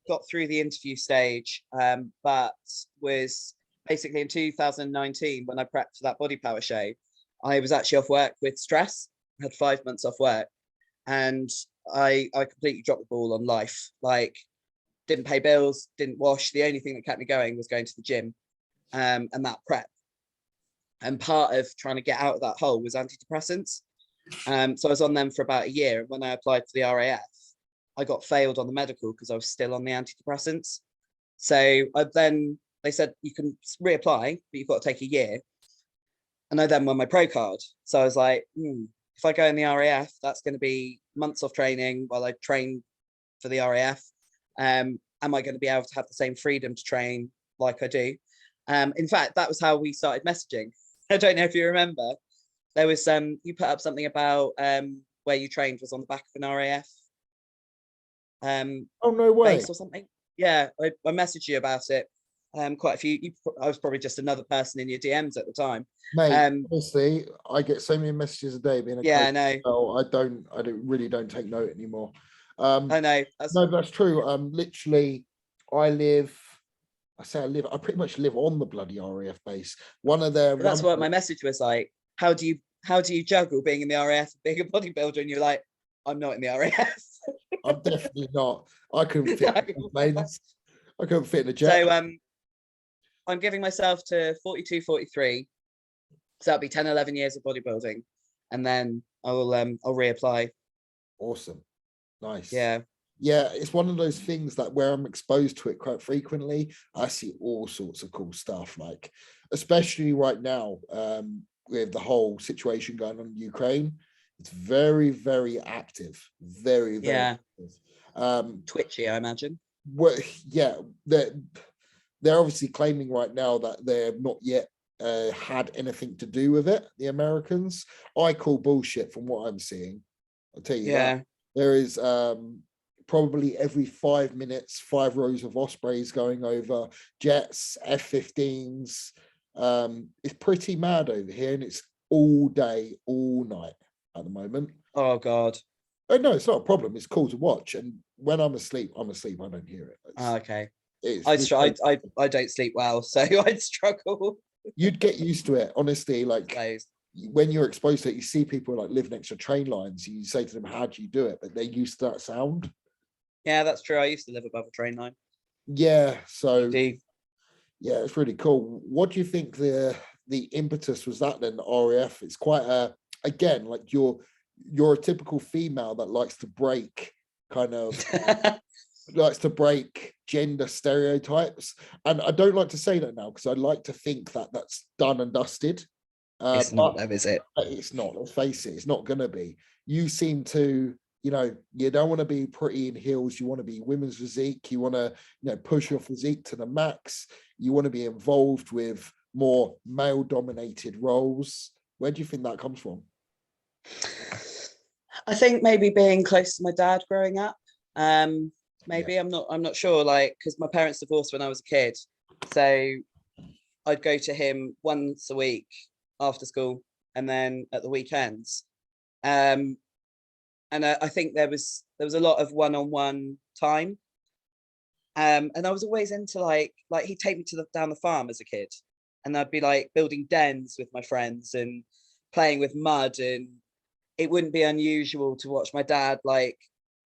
Got through the interview stage, but was basically in 2019 when I prepped for that Body Power show. I was actually off work with stress. I had 5 months off work, and I completely dropped the ball on life. Like, didn't pay bills, didn't wash. The only thing that kept me going was going to the gym, and that prep. And part of trying to get out of that hole was antidepressants. So I was on them for about a year. And when I applied for the RAF, I got failed on the medical because I was still on the antidepressants. So they said you can reapply, but you've got to take a year. And I then won my pro card. So I was like, if I go in the RAF, that's going to be months of training while I train for the RAF. Am I going to be able to have the same freedom to train like I do? In fact, that was how we started messaging. I don't know if you remember. There was you put up something about where you trained was on the back of an RAF. Oh, no way. Base or something. Yeah, I messaged you about it. Quite a few. I was probably just another person in your DMs at the time. Mate, honestly, I get so many messages a day being a coach. I know. So I don't take note anymore. I know. No, that's true. Literally, I pretty much live on the bloody RAF base. One of them. That's what my message was like. How do you juggle being in the RAF and being a bodybuilder? And you're like, I'm not in the RAF. I'm definitely not. I couldn't fit in planes. I couldn't fit in a jet. So I'm giving myself to 42, 43. So that'll be 10, 11 years of bodybuilding. And then I'll reapply. Awesome. Nice. Yeah. Yeah, it's one of those things that where I'm exposed to it quite frequently, I see all sorts of cool stuff, like especially right now with the whole situation going on in Ukraine. It's very, very active. Very, very active. Twitchy, I imagine. Well, yeah, they're obviously claiming right now that they're not yet had anything to do with it, the Americans. I call bullshit from what I'm seeing. I'll tell you that. There is probably every 5 minutes, 5 rows of Ospreys going over, jets, F-15s. It's pretty mad over here, and it's all day, all night at the moment. Oh, God. Oh no, it's not a problem. It's cool to watch. And when I'm asleep. I don't hear it. Okay. It's I don't sleep well, so I'd struggle. You'd get used to it, honestly. Like Those. when you're exposed to it, you see people like live next to train lines. You say to them, "How do you do it?" But they're used to that sound. Yeah, that's true. I used to live above a train line. Yeah, so Do. yeah, it's really cool. What do you think the impetus was that then? The RAF. It's quite a again like you're a typical female that likes to break kind of likes to break gender stereotypes, and I don't like to say that now because I like to think that that's done and dusted. It's not though, is it? It's not. Let's face it. It's not going to be. You seem to, you don't want to be pretty in heels. You want to be women's physique. You want to, push your physique to the max. You want to be involved with more male-dominated roles. Where do you think that comes from? I think maybe being close to my dad growing up. Maybe I'm not sure. Like, because my parents divorced when I was a kid, so I'd go to him once a week after school, and then at the weekends. And I think there was a lot of one-on-one time. And I was always into like he'd take me down the farm as a kid, and I'd be like building dens with my friends and playing with mud, and it wouldn't be unusual to watch my dad like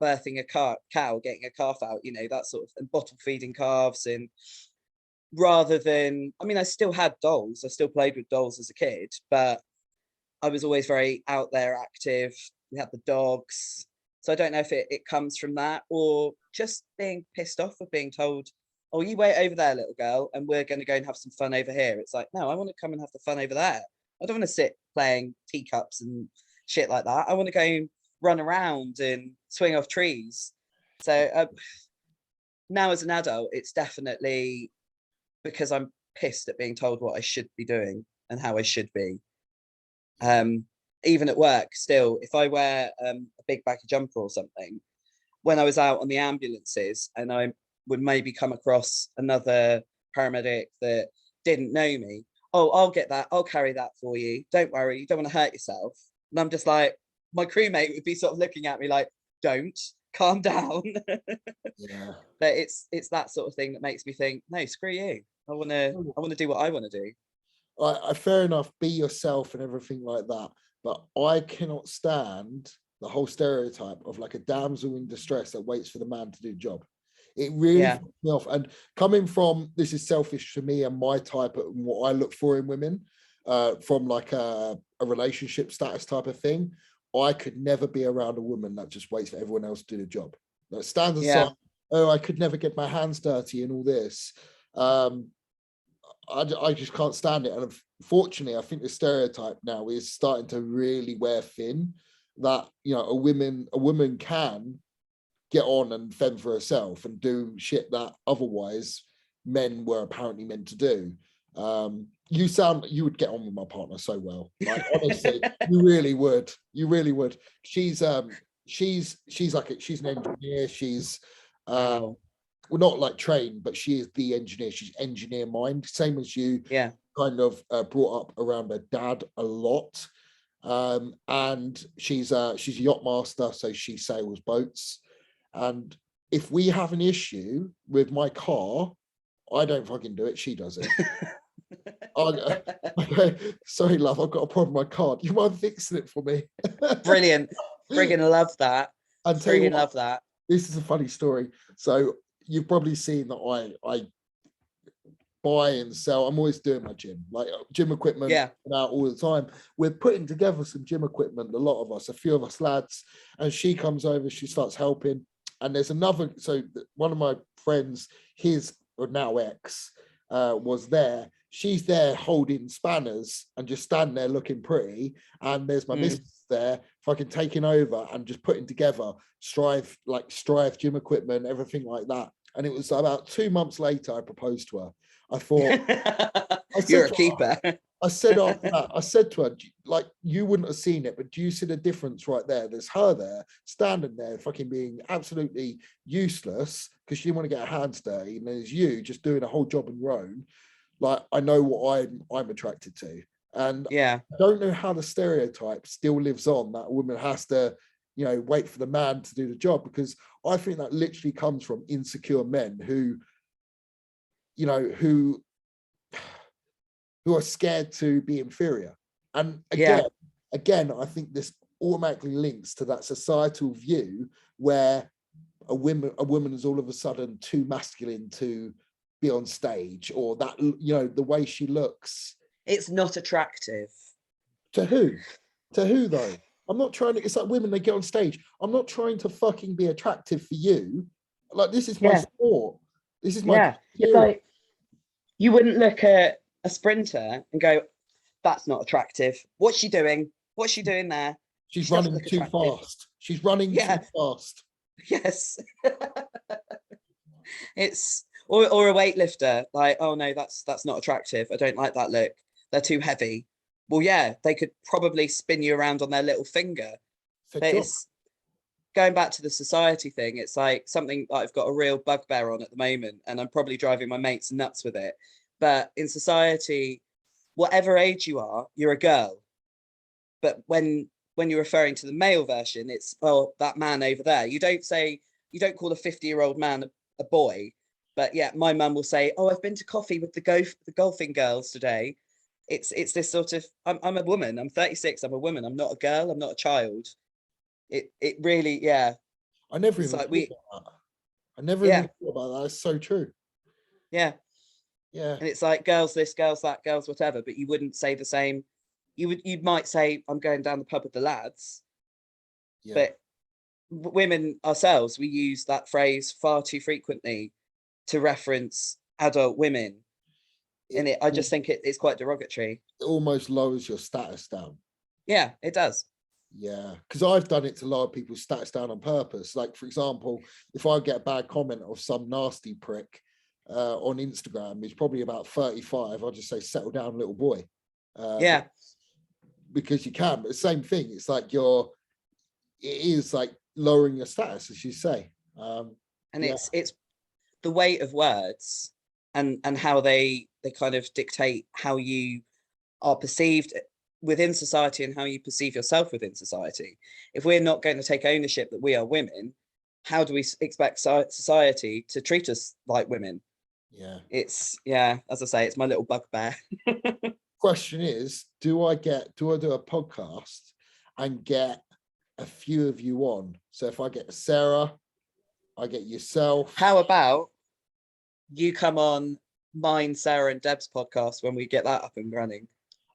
birthing a cow, getting a calf out, that sort of, and bottle feeding calves. And rather than, I mean, I still had dolls, I still played with dolls as a kid, but I was always very out there, active. We had the dogs. So I don't know if it comes from that, or just being pissed off of being told, oh, you wait over there, little girl, and we're going to go and have some fun over here. It's like, no, I want to come and have the fun over there. I don't want to sit playing teacups and shit like that. I want to go and run around and swing off trees. So now as an adult, it's definitely because I'm pissed at being told what I should be doing and how I should be. Even at work, still, if I wear a big baggy jumper or something, when I was out on the ambulances and I would maybe come across another paramedic that didn't know me, oh, I'll get that, I'll carry that for you. Don't worry, you don't want to hurt yourself. And I'm just like, my crewmate would be sort of looking at me like, don't, calm down. Yeah. But it's that sort of thing that makes me think, no, screw you. I want to do what I want to do. I fair enough, be yourself and everything like that. But I cannot stand the whole stereotype of like a damsel in distress that waits for the man to do the job. It really fucks me off. And coming from, this is selfish for me and my type of what I look for in women, from like a relationship status type of thing, I could never be around a woman that just waits for everyone else to do the job. That stands aside, oh, I could never get my hands dirty and all this. I just can't stand it. And unfortunately, I think the stereotype now is starting to really wear thin, that, a woman can get on and fend for herself and do shit that otherwise men were apparently meant to do. You would get on with my partner so well. Like, honestly, you really would. She's an engineer. She's well, not like trained, but she is the engineer. She's engineer mind, same as you. Yeah. Kind of brought up around her dad a lot. And she's a yacht master, so she sails boats. And if we have an issue with my car, I don't fucking do it. She does it. Sorry, love, I've got a problem with my car. Do you mind fixing it for me? Brilliant. Friggin' love that. And friggin' love that. This is a funny story. So you've probably seen that I buy and sell. I'm always doing my gym, like gym equipment out all the time. We're putting together some gym equipment, a lot of us, a few of us lads, and she comes over, she starts helping. And there's another, so one of my friends, his or now ex, was there. She's there holding spanners and just standing there looking pretty. And there's my missus there fucking taking over and just putting together Strive gym equipment, everything like that. And it was about 2 months later, I proposed to her. I thought, you're a keeper. I said after that, I said to her, like, you wouldn't have seen it, but do you see the difference right there? There's her there, standing there, fucking being absolutely useless because she didn't want to get her hands dirty. And there's you just doing a whole job on your own. Like, I know what I'm attracted to. And I don't know how the stereotype still lives on that a woman has to wait for the man to do the job, because I think that literally comes from insecure men who are scared to be inferior. And again, I think this automatically links to that societal view where a woman is all of a sudden too masculine to be on stage, or that, the way she looks. It's not attractive. To who? To who though? I'm not trying to, it's like women, they get on stage. I'm not trying to fucking be attractive for you. Like, this is my sport. This is my It's like, you wouldn't look at a sprinter and go, that's not attractive. What's she doing? What's she doing there? She's running too fast. She's running too fast. Yes. It's or a weightlifter, like, oh no, that's not attractive. I don't like that look. They're too heavy. Well, yeah, they could probably spin you around on their little finger. But it's going back to the society thing. It's like something that I've got a real bugbear on at the moment, and I'm probably driving my mates nuts with it. But in society, whatever age you are, you're a girl. But when you're referring to the male version, it's, oh, that man over there. You don't call a 50-year-old man a boy. But yeah, my mum will say, oh, I've been to coffee with the golfing girls today. It's this sort of, I'm a woman. I'm 36. I'm a woman. I'm not a girl. I'm not a child. It really, yeah. I never even thought about that. I never even thought about that. It's so true. Yeah. Yeah. And it's like, girls this, girls that, girls whatever. But you wouldn't say the same. You might say, I'm going down the pub with the lads. Yeah. But women ourselves, we use that phrase far too frequently to reference adult women. I just think it's quite derogatory. It almost lowers your status down. Yeah, it does. Yeah, because I've done it to lower people's stats down on purpose. Like, for example, if I get a bad comment of some nasty prick on Instagram, who's probably about 35, I'll just say, settle down, little boy. Because you can. But the same thing, it's like it is like lowering your status, as you say. It's the weight of words and how they kind of dictate how you are perceived within society and how you perceive yourself within society. If we're not going to take ownership that we are women, how do we expect society to treat us like women? Yeah. As I say, it's my little bugbear. Question is, do I do a podcast and get a few of you on? So if I get Sarah, I get yourself. How about you come on mine, Sarah and Deb's podcast when we get that up and running?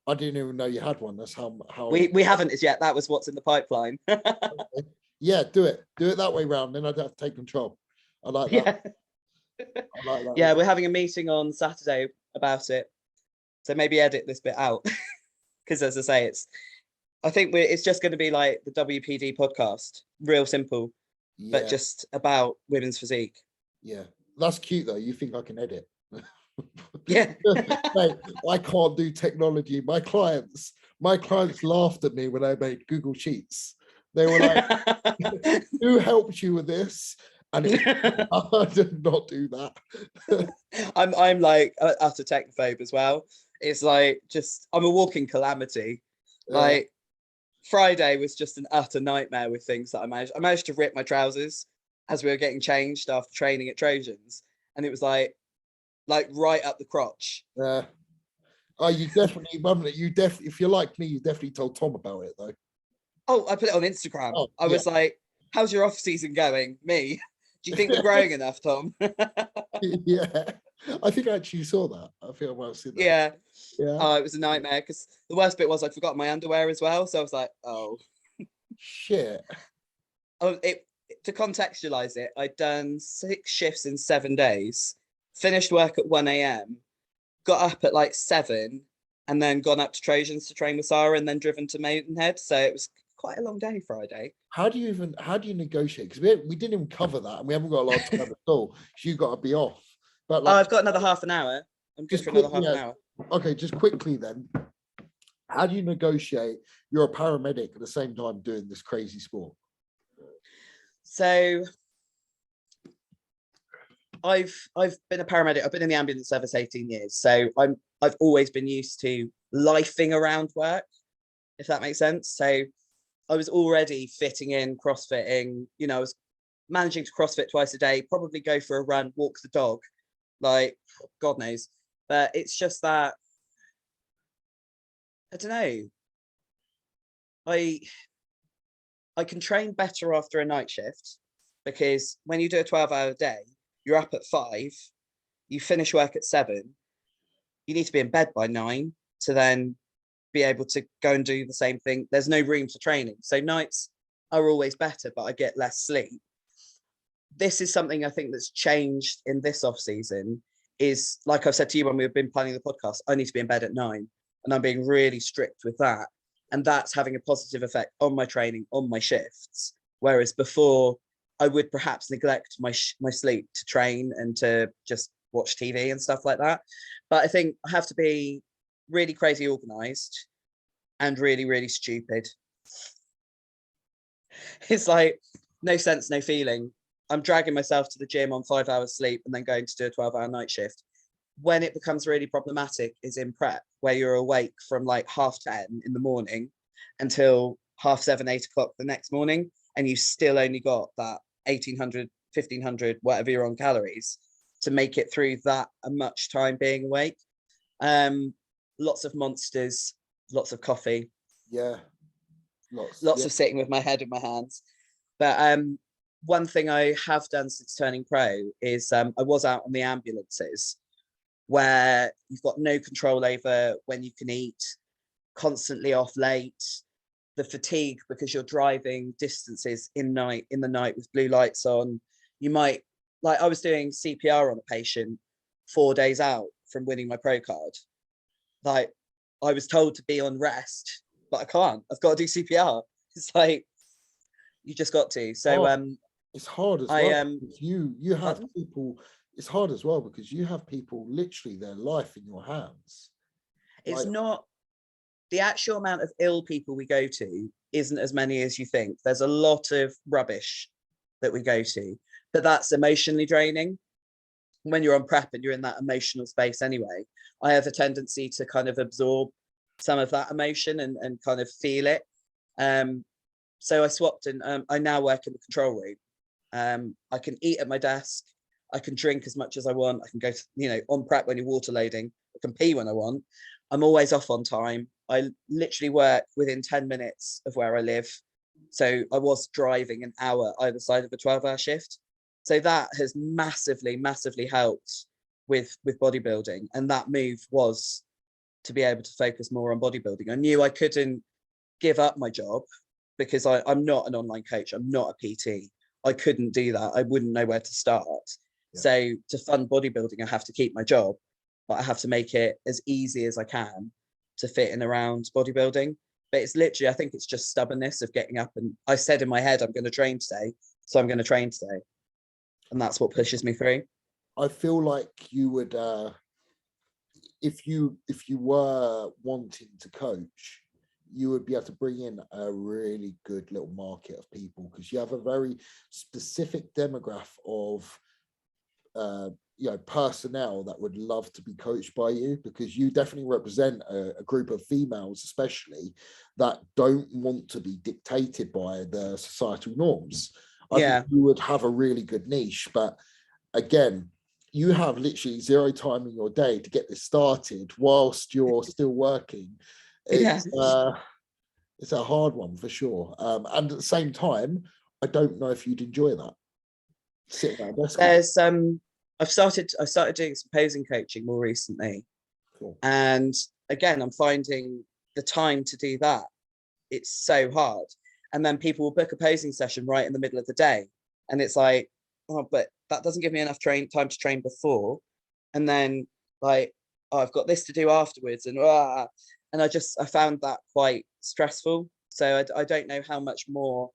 I didn't even know you had one. That's how we haven't as yet. That was what's in the pipeline. Yeah, do it that way round, then I'd have to take control. I like that. I like that. Yeah, we're having a meeting on Saturday about it, so maybe edit this bit out, because as I say, I think it's just going to be like the WPD podcast, real simple, but just about women's physique. Yeah, that's cute though. You think I can edit? Yeah. Mate, I can't do technology. My clients laughed at me when I made Google Sheets. They were like, who helped you with this? And I did not do that. I'm like utter technophobe as well. It's like, I'm a walking calamity. Like, Friday was just an utter nightmare with things that I managed to rip my trousers as we were getting changed after training at Trojans, and it was like right up the crotch. Yeah. Oh, you definitely, if you're like me, you definitely told Tom about it though. Oh, I put it on Instagram. I was like, how's your off season going? Me? Do you think we're growing enough, Tom? Yeah. I think I actually saw that. I think I might have seen that. Yeah. Yeah. Oh, it was a nightmare, because the worst bit was I'd forgotten my underwear as well. So I was like, oh. Shit. To contextualize it, I'd done 6 shifts in 7 days, finished work at 1 a.m, got up at like 7, and then gone up to Trojans to train with Sarah, and then driven to Maidenhead. So it was quite a long day Friday. How do you negotiate? Because we didn't even cover that, and we haven't got a lot of time at all. So you've got to be off. But I've got another half an hour. I'm good for another half an hour. Okay, just quickly then. How do you negotiate? You're a paramedic at the same time doing this crazy sport. So I've been a paramedic. I've been in the ambulance service 18 years. So I've always been used to lifing around work, if that makes sense. So I was already fitting in CrossFitting, you know, I was managing to CrossFit twice a day, probably go for a run, walk the dog, like God knows. But it's just that, I don't know, I can train better after a night shift, because when you do a 12-hour day, you're up at 5, you finish work at 7, you need to be in bed by 9 to then be able to go and do the same thing. There's no room for training. So nights are always better, but I get less sleep. This is something I think that's changed in this off season, is like I've said to you when we've been planning the podcast, I need to be in bed at 9, and I'm being really strict with that. And that's having a positive effect on my training, on my shifts. Whereas before, I would perhaps neglect my sleep to train and to just watch TV and stuff like that. But I think I have to be really crazy organized and really, really stupid. It's like no sense, no feeling. I'm dragging myself to the gym on 5 hours sleep and then going to do a 12-hour night shift. When it becomes really problematic is in prep, where you're awake from like 10:30 in the morning until 7:30, 8 o'clock the next morning, and you still only got that 1800, 1500, whatever you're on calories to make it through that much time being awake. Lots of monsters, lots of coffee. Yeah. Lots of sitting with my head in my hands. But one thing I have done since turning pro is I was out on the ambulances, where you've got no control over when you can eat, constantly off late, the fatigue because you're driving distances in the night with blue lights on. You might, like I was doing CPR on a patient 4 days out from winning my pro card. Like I was told to be on rest, but I can't. I've got to do CPR. It's like, you just got to. So it's hard as well. You have people. It's hard as well because you have people literally their life in your hands. It's not the actual amount of ill people we go to isn't as many as you think. There's a lot of rubbish that we go to, but that's emotionally draining. When you're on prep and you're in that emotional space anyway, I have a tendency to kind of absorb some of that emotion and kind of feel it. So I swapped, and I now work in the control room. I can eat at my desk. I can drink as much as I want. I can go to, on prep when you're water loading. I can pee when I want. I'm always off on time. I literally work within 10 minutes of where I live. So I was driving an hour either side of a 12-hour shift. So that has massively, massively helped with bodybuilding. And that move was to be able to focus more on bodybuilding. I knew I couldn't give up my job because I'm not an online coach. I'm not a PT. I couldn't do that. I wouldn't know where to start. Yeah. So to fund bodybuilding, I have to keep my job, but I have to make it as easy as I can to fit in around bodybuilding. But it's literally, I think it's just stubbornness of getting up. And I said in my head, I'm going to train today. So I'm going to train today. And that's what pushes me through. I feel like you would, if you were wanting to coach, you would be able to bring in a really good little market of people because you have a very specific demographic of personnel that would love to be coached by you, because you definitely represent a group of females especially that don't want to be dictated by the societal norms. I think you would have a really good niche, but again, you have literally zero time in your day to get this started whilst you're still working. It's a hard one for sure. And at the same time, I don't know if you'd enjoy that. Sitting at a desk. There's I started doing some posing coaching more recently. Cool. And again, I'm finding the time to do that. It's so hard. And then people will book a posing session right in the middle of the day. And it's like, oh, but that doesn't give me enough time to train before. And then like, oh, I've got this to do afterwards. And I found that quite stressful. So I don't know how much more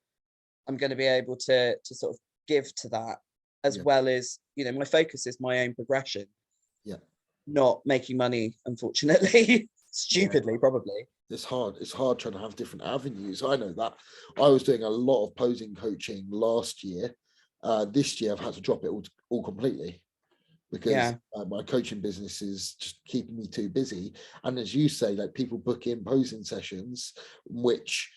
I'm going to be able to sort of give to that, as well as, my focus is my own progression. Yeah. Not making money, unfortunately. Stupidly, probably. It's hard trying to have different avenues. I know that. I was doing a lot of posing coaching last year. This year I've had to drop it all completely because my coaching business is just keeping me too busy. And as you say, like people book in posing sessions, which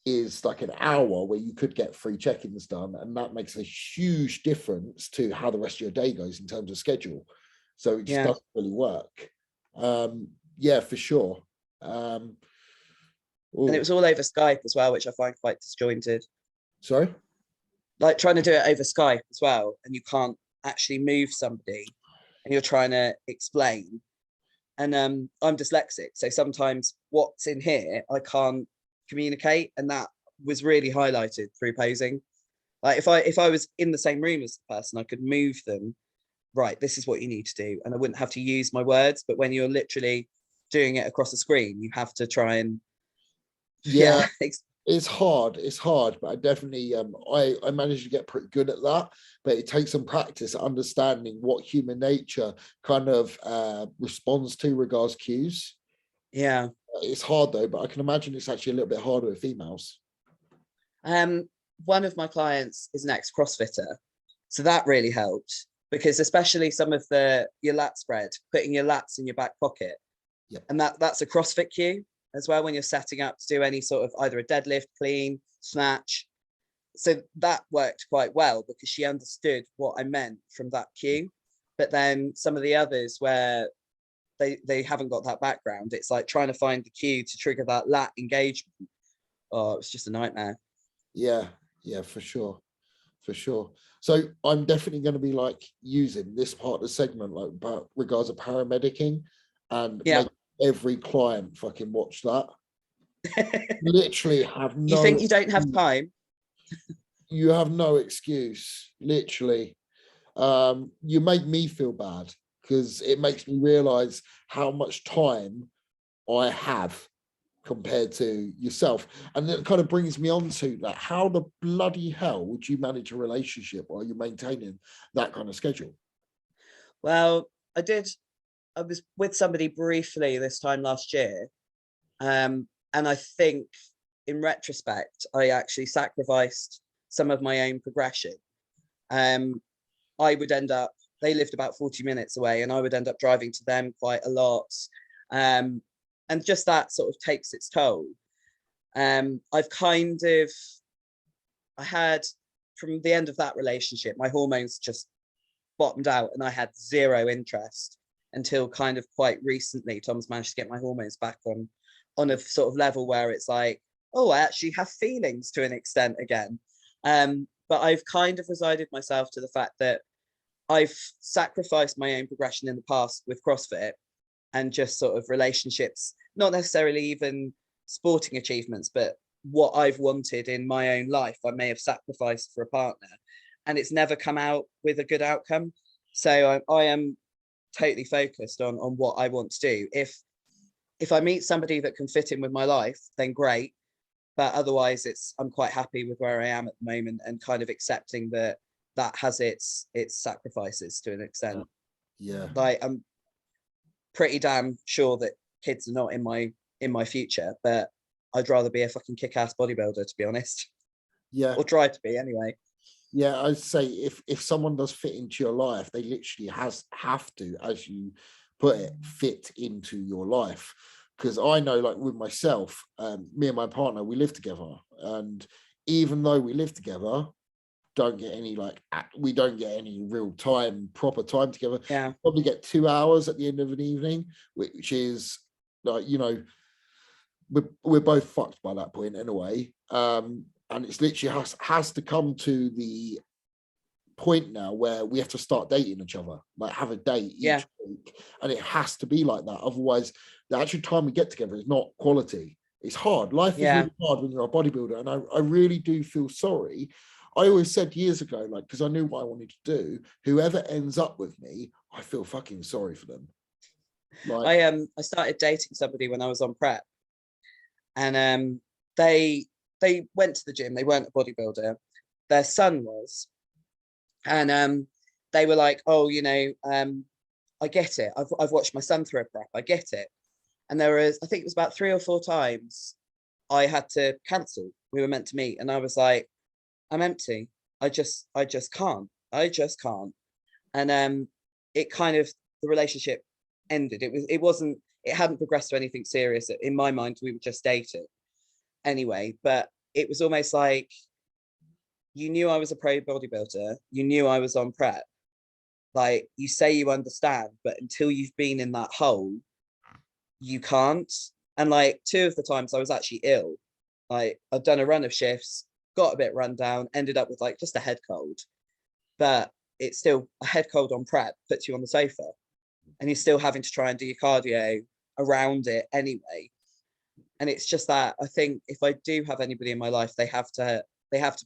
is like an hour where you could get 3 check-ins done, and that makes a huge difference to how the rest of your day goes in terms of schedule. So it just doesn't really work. Yeah, for sure. And it was all over Skype as well, which I find quite disjointed. Sorry? Like trying to do it over Skype as well, and you can't actually move somebody, and you're trying to explain. And I'm dyslexic, so sometimes what's in here I can't communicate, and that was really highlighted through posing. Like if I was in the same room as the person, I could move them. Right, this is what you need to do, and I wouldn't have to use my words. But when you're literally doing it across the screen, you have to try and It's hard, but I definitely I managed to get pretty good at that, but it takes some practice understanding what human nature kind of responds to regards cues. Yeah, it's hard though, but I can imagine it's actually a little bit harder with females. One of my clients is an ex-CrossFitter, so that really helped, because especially some of your lat spread, putting your lats in your back pocket, and that's a CrossFit cue as well when you're setting up to do any sort of either a deadlift, clean, snatch. So that worked quite well because she understood what I meant from that cue. But then some of the others where they haven't got that background, it's like trying to find the cue to trigger that lat engagement. Oh, it's just a nightmare. Yeah, for sure. So I'm definitely going to be like using this part of the segment like about regards of paramedicing, and make every client fucking watch that. Literally have no. You think you don't have time? You have no excuse. Literally, you make me feel bad because it makes me realize how much time I have compared to yourself, and it kind of brings me on to that. How the bloody hell would you manage a relationship while you're maintaining that kind of schedule? Well, I was with somebody briefly this time last year, and I think in retrospect I actually sacrificed some of my own progression. I would end up, they lived about 40 minutes away, and I would end up driving to them quite a lot, and just that sort of takes its toll. I've kind of, I had, from the end of that relationship, my hormones just bottomed out, and I had zero interest until kind of quite recently. Tom's managed to get my hormones back on a sort of level where it's like, oh, I actually have feelings to an extent again. But I've kind of resigned myself to the fact that I've sacrificed my own progression in the past with CrossFit and just sort of relationships, not necessarily even sporting achievements, but what I've wanted in my own life, I may have sacrificed for a partner, and it's never come out with a good outcome. So I am totally focused on what I want to do. If I meet somebody that can fit in with my life, then great. But otherwise, I'm quite happy with where I am at the moment, and kind of accepting that has its sacrifices to an extent. Yeah. Like I'm pretty damn sure that kids are not in my future, but I'd rather be a fucking kick-ass bodybuilder, to be honest. Yeah. Or try to be anyway. Yeah, I'd say if someone does fit into your life, they literally have to, as you put it, fit into your life. Because I know, like with myself, me and my partner, we live together, and even though we live together, we don't get any real proper time together. Yeah, probably get 2 hours at the end of an evening, which is like, we're both fucked by that point anyway. And it's literally has to come to the point now where we have to start dating each other, like have a date each week, and it has to be like that. Otherwise, the actual time we get together is not quality. It's hard. Life is really hard when you're a bodybuilder, and I really do feel sorry. I always said years ago, like, because I knew what I wanted to do, whoever ends up with me, I feel fucking sorry for them. Like, I started dating somebody when I was on prep, and they went to the gym. They weren't a bodybuilder. Their son was, and they were like, oh, I get it. I've watched my son through a prep. I get it. And there was, I think it was about 3 or 4 times I had to cancel. We were meant to meet, and I was like, I'm empty. I just can't. And it kind of, the relationship ended. It hadn't progressed to anything serious. In my mind, we were just dating anyway. But it was almost like you knew I was a pro bodybuilder, you knew I was on prep. Like, you say you understand, but until you've been in that hole, you can't. And like 2 of the times I was actually ill. Like, I've done a run of shifts, got a bit run down, ended up with like just a head cold. But it's still a head cold on prep, puts you on the sofa. And you're still having to try and do your cardio around it anyway. And it's just that I think if I do have anybody in my life, they have to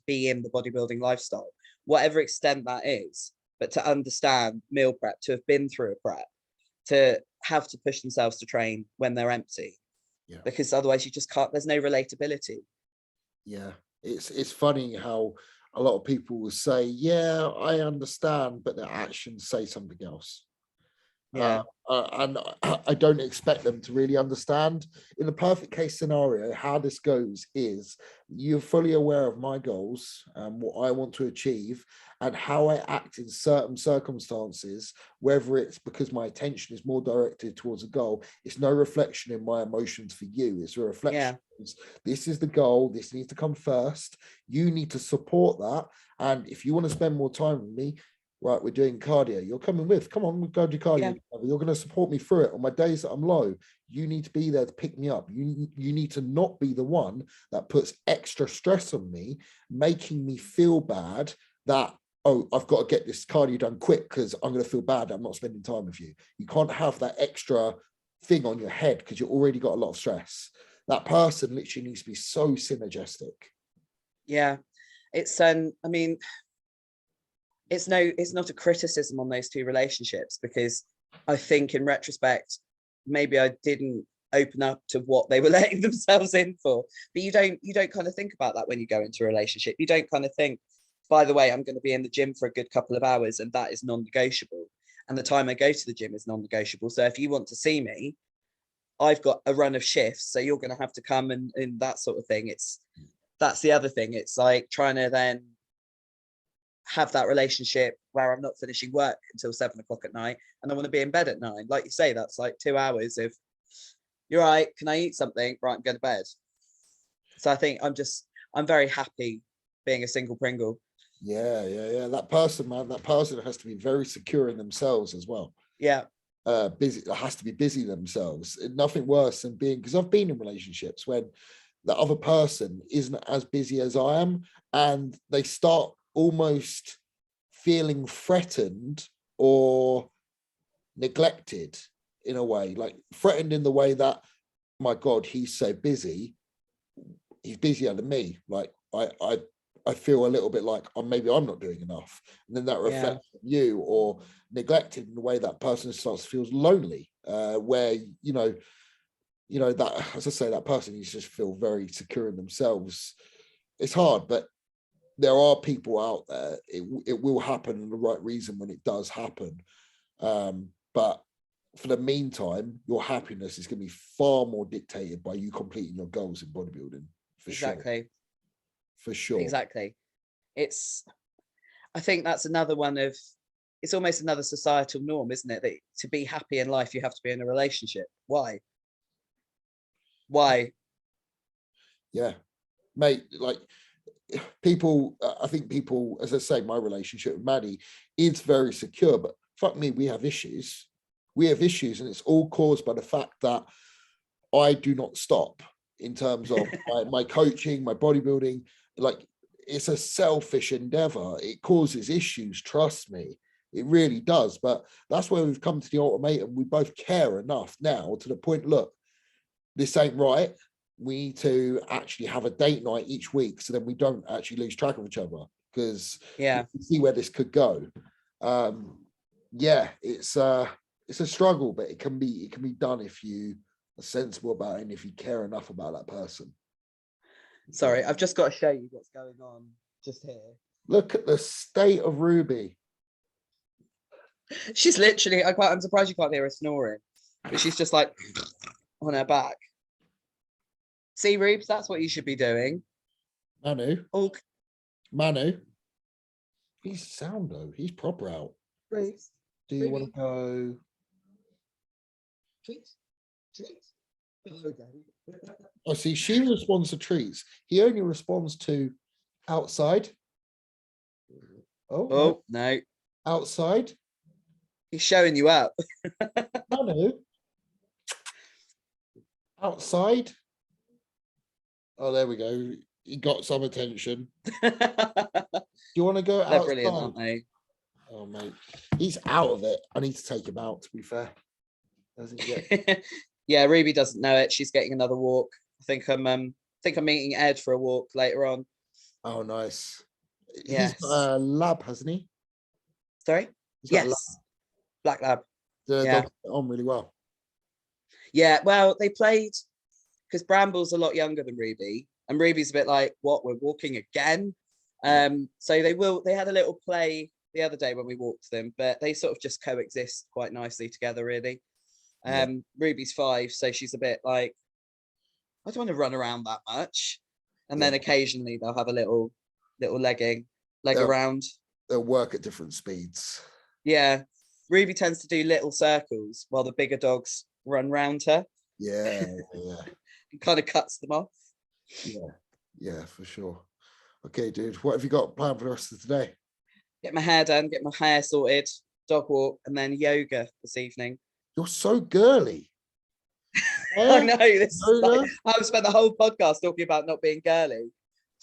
be in the bodybuilding lifestyle, whatever extent that is. But to understand meal prep, to have been through a prep, to have to push themselves to train when they're empty, because otherwise you just can't. There's no relatability. Yeah, it's funny how a lot of people will say, "Yeah, I understand," but their actions say something else. Yeah. And I don't expect them to really understand. In the perfect case scenario, how this goes is you're fully aware of my goals and what I want to achieve and how I act in certain circumstances, whether it's because my attention is more directed towards a goal. It's no reflection in my emotions for you. It's a reflection. This is the goal. This needs to come first. You need to support that. And if you want to spend more time with me, right, we're doing cardio. You're coming with. Come on, we'll go do cardio. Yeah. You're going to support me through it. On my days that I'm low, you need to be there to pick me up. You need to not be the one that puts extra stress on me, making me feel bad that, oh, I've got to get this cardio done quick because I'm going to feel bad that I'm not spending time with you. You can't have that extra thing on your head because you've already got a lot of stress. That person literally needs to be so synergistic. Yeah. It's, I mean, it's not a criticism on those 2 relationships, because I think in retrospect, maybe I didn't open up to what they were letting themselves in for. But you don't kind of think about that when you go into a relationship. You don't kind of think, by the way, I'm going to be in the gym for a good couple of hours and that is non-negotiable. And the time I go to the gym is non-negotiable. So if you want to see me, I've got a run of shifts, so you're going to have to come and that sort of thing. That's the other thing. It's like trying to then have that relationship where I'm not finishing work until 7 o'clock at night and I want to be in bed at 9. Like you say, that's like 2 hours of, you're right, can I eat something? Right, I'm going to bed. So I think I'm very happy being a single Pringle. Yeah. That person, man, that person has to be very secure in themselves as well. Yeah. Busy, has to be busy themselves. Nothing worse than being, because I've been in relationships when the other person isn't as busy as I am and they start almost feeling threatened or neglected in a way, like threatened in the way that, my God, he's so busy, he's busier than me. Like I feel a little bit like maybe I'm not doing enough, and then that reflects on you, or neglected in the way that person starts to feel lonely, where you know that, as I say, that person needs to just feel very secure in themselves. It's hard, but there are people out there. It will happen in the right reason when it does happen. But for the meantime, your happiness is going to be far more dictated by you completing your goals in bodybuilding. For sure. Exactly. I think that's another one of, it's almost another societal norm, isn't it? That to be happy in life, you have to be in a relationship. Why? Yeah, mate, like, people, I think people, as I say, my relationship with Maddie, it's very secure, but fuck me, we have issues. And it's all caused by the fact that I do not stop in terms of my coaching, my bodybuilding. Like, it's a selfish endeavor. It causes issues, trust me. It really does. But that's where we've come to the ultimatum. We both care enough now to the point, look, this ain't right. We need to actually have a date night each week so then we don't actually lose track of each other, because you can see where this could go. It's a struggle, but it can be done if you are sensible about it and if you care enough about that person. Sorry, I've just got to show you what's going on just here. Look at the state of Ruby. She's literally, I'm surprised you can't hear her snoring, but she's just like on her back. See, Rubes, that's what you should be doing. Manu. He's sound though. He's proper out. Rubes. Do you want to go? Treats. Oh, see, she responds to treats. He only responds to outside. Oh, Oh, no. outside. He's showing you up. No. Outside. Oh, there we go. He got some attention. Do you want to go outside? They're brilliant, aren't they? Oh, mate. He's out of it. I need to take him out, to be fair. Doesn't yet. Yeah, Ruby doesn't know it. She's getting another walk. I think I'm meeting Ed for a walk later on. Oh, nice. Yes. He's got a lab, hasn't he? Sorry? He's got a Yes. Black lab. The Yeah. dog get on really well. Yeah, well, they played because Bramble's a lot younger than Ruby, and Ruby's a bit like, what, we're walking again? So they had a little play the other day when we walked them, but they sort of just coexist quite nicely together, really. Ruby's 5, so she's a bit like, I don't want to run around that much. And then occasionally they'll have a little leg around. They'll work at different speeds. Yeah. Ruby tends to do little circles while the bigger dogs run round her. Yeah. And kind of cuts them off. Yeah, for sure. Okay, dude, what have you got planned for the rest of today? Get my hair done, get my hair sorted, dog walk, and then yoga this evening. You're so girly. I know, I've spent the whole podcast talking about not being girly.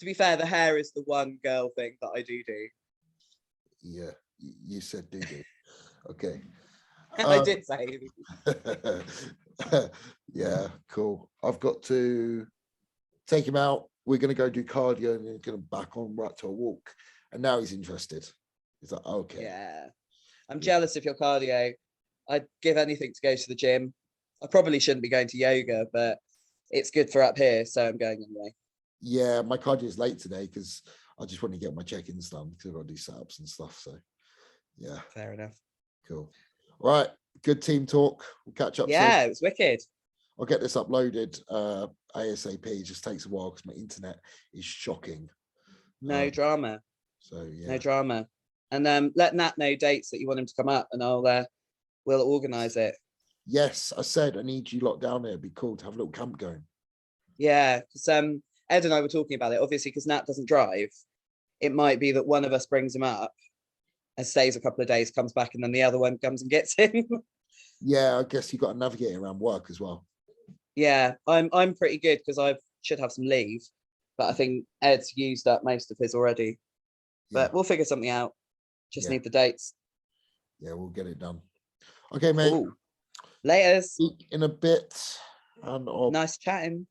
To be fair, the hair is the one girl thing that I do. Yeah, you said do. Okay. I did say. Yeah, cool. I've got to take him out. We're going to go do cardio and then going to back on right to a walk. And now he's interested. He's like, okay. Yeah. I'm jealous of your cardio. I'd give anything to go to the gym. I probably shouldn't be going to yoga, but it's good for up here, so I'm going anyway. Yeah, my cardio is late today because I just want to get my check-ins done because I've got to do setups and stuff. So, yeah. Fair enough. Cool. All right. Good team talk. We'll catch up soon. Yeah, it was wicked. I'll get this uploaded ASAP. It just takes a while because my internet is shocking. No drama. So, yeah. No drama. And let Nat know dates that you want him to come up, and we'll organise it. Yes, I said I need you lot down there. It'd be cool to have a little camp going. Yeah, because Ed and I were talking about it. Obviously, because Nat doesn't drive, it might be that one of us brings him up and stays a couple of days, comes back, and then the other one comes and gets him. Yeah, I guess you got to navigate around work as well. Yeah, I'm pretty good because I should have some leave, but I think Ed's used up most of his already. Yeah. But we'll figure something out. Just need the dates. Yeah, we'll get it done. Okay, mate. Cool. Laters. In a bit. And nice chatting.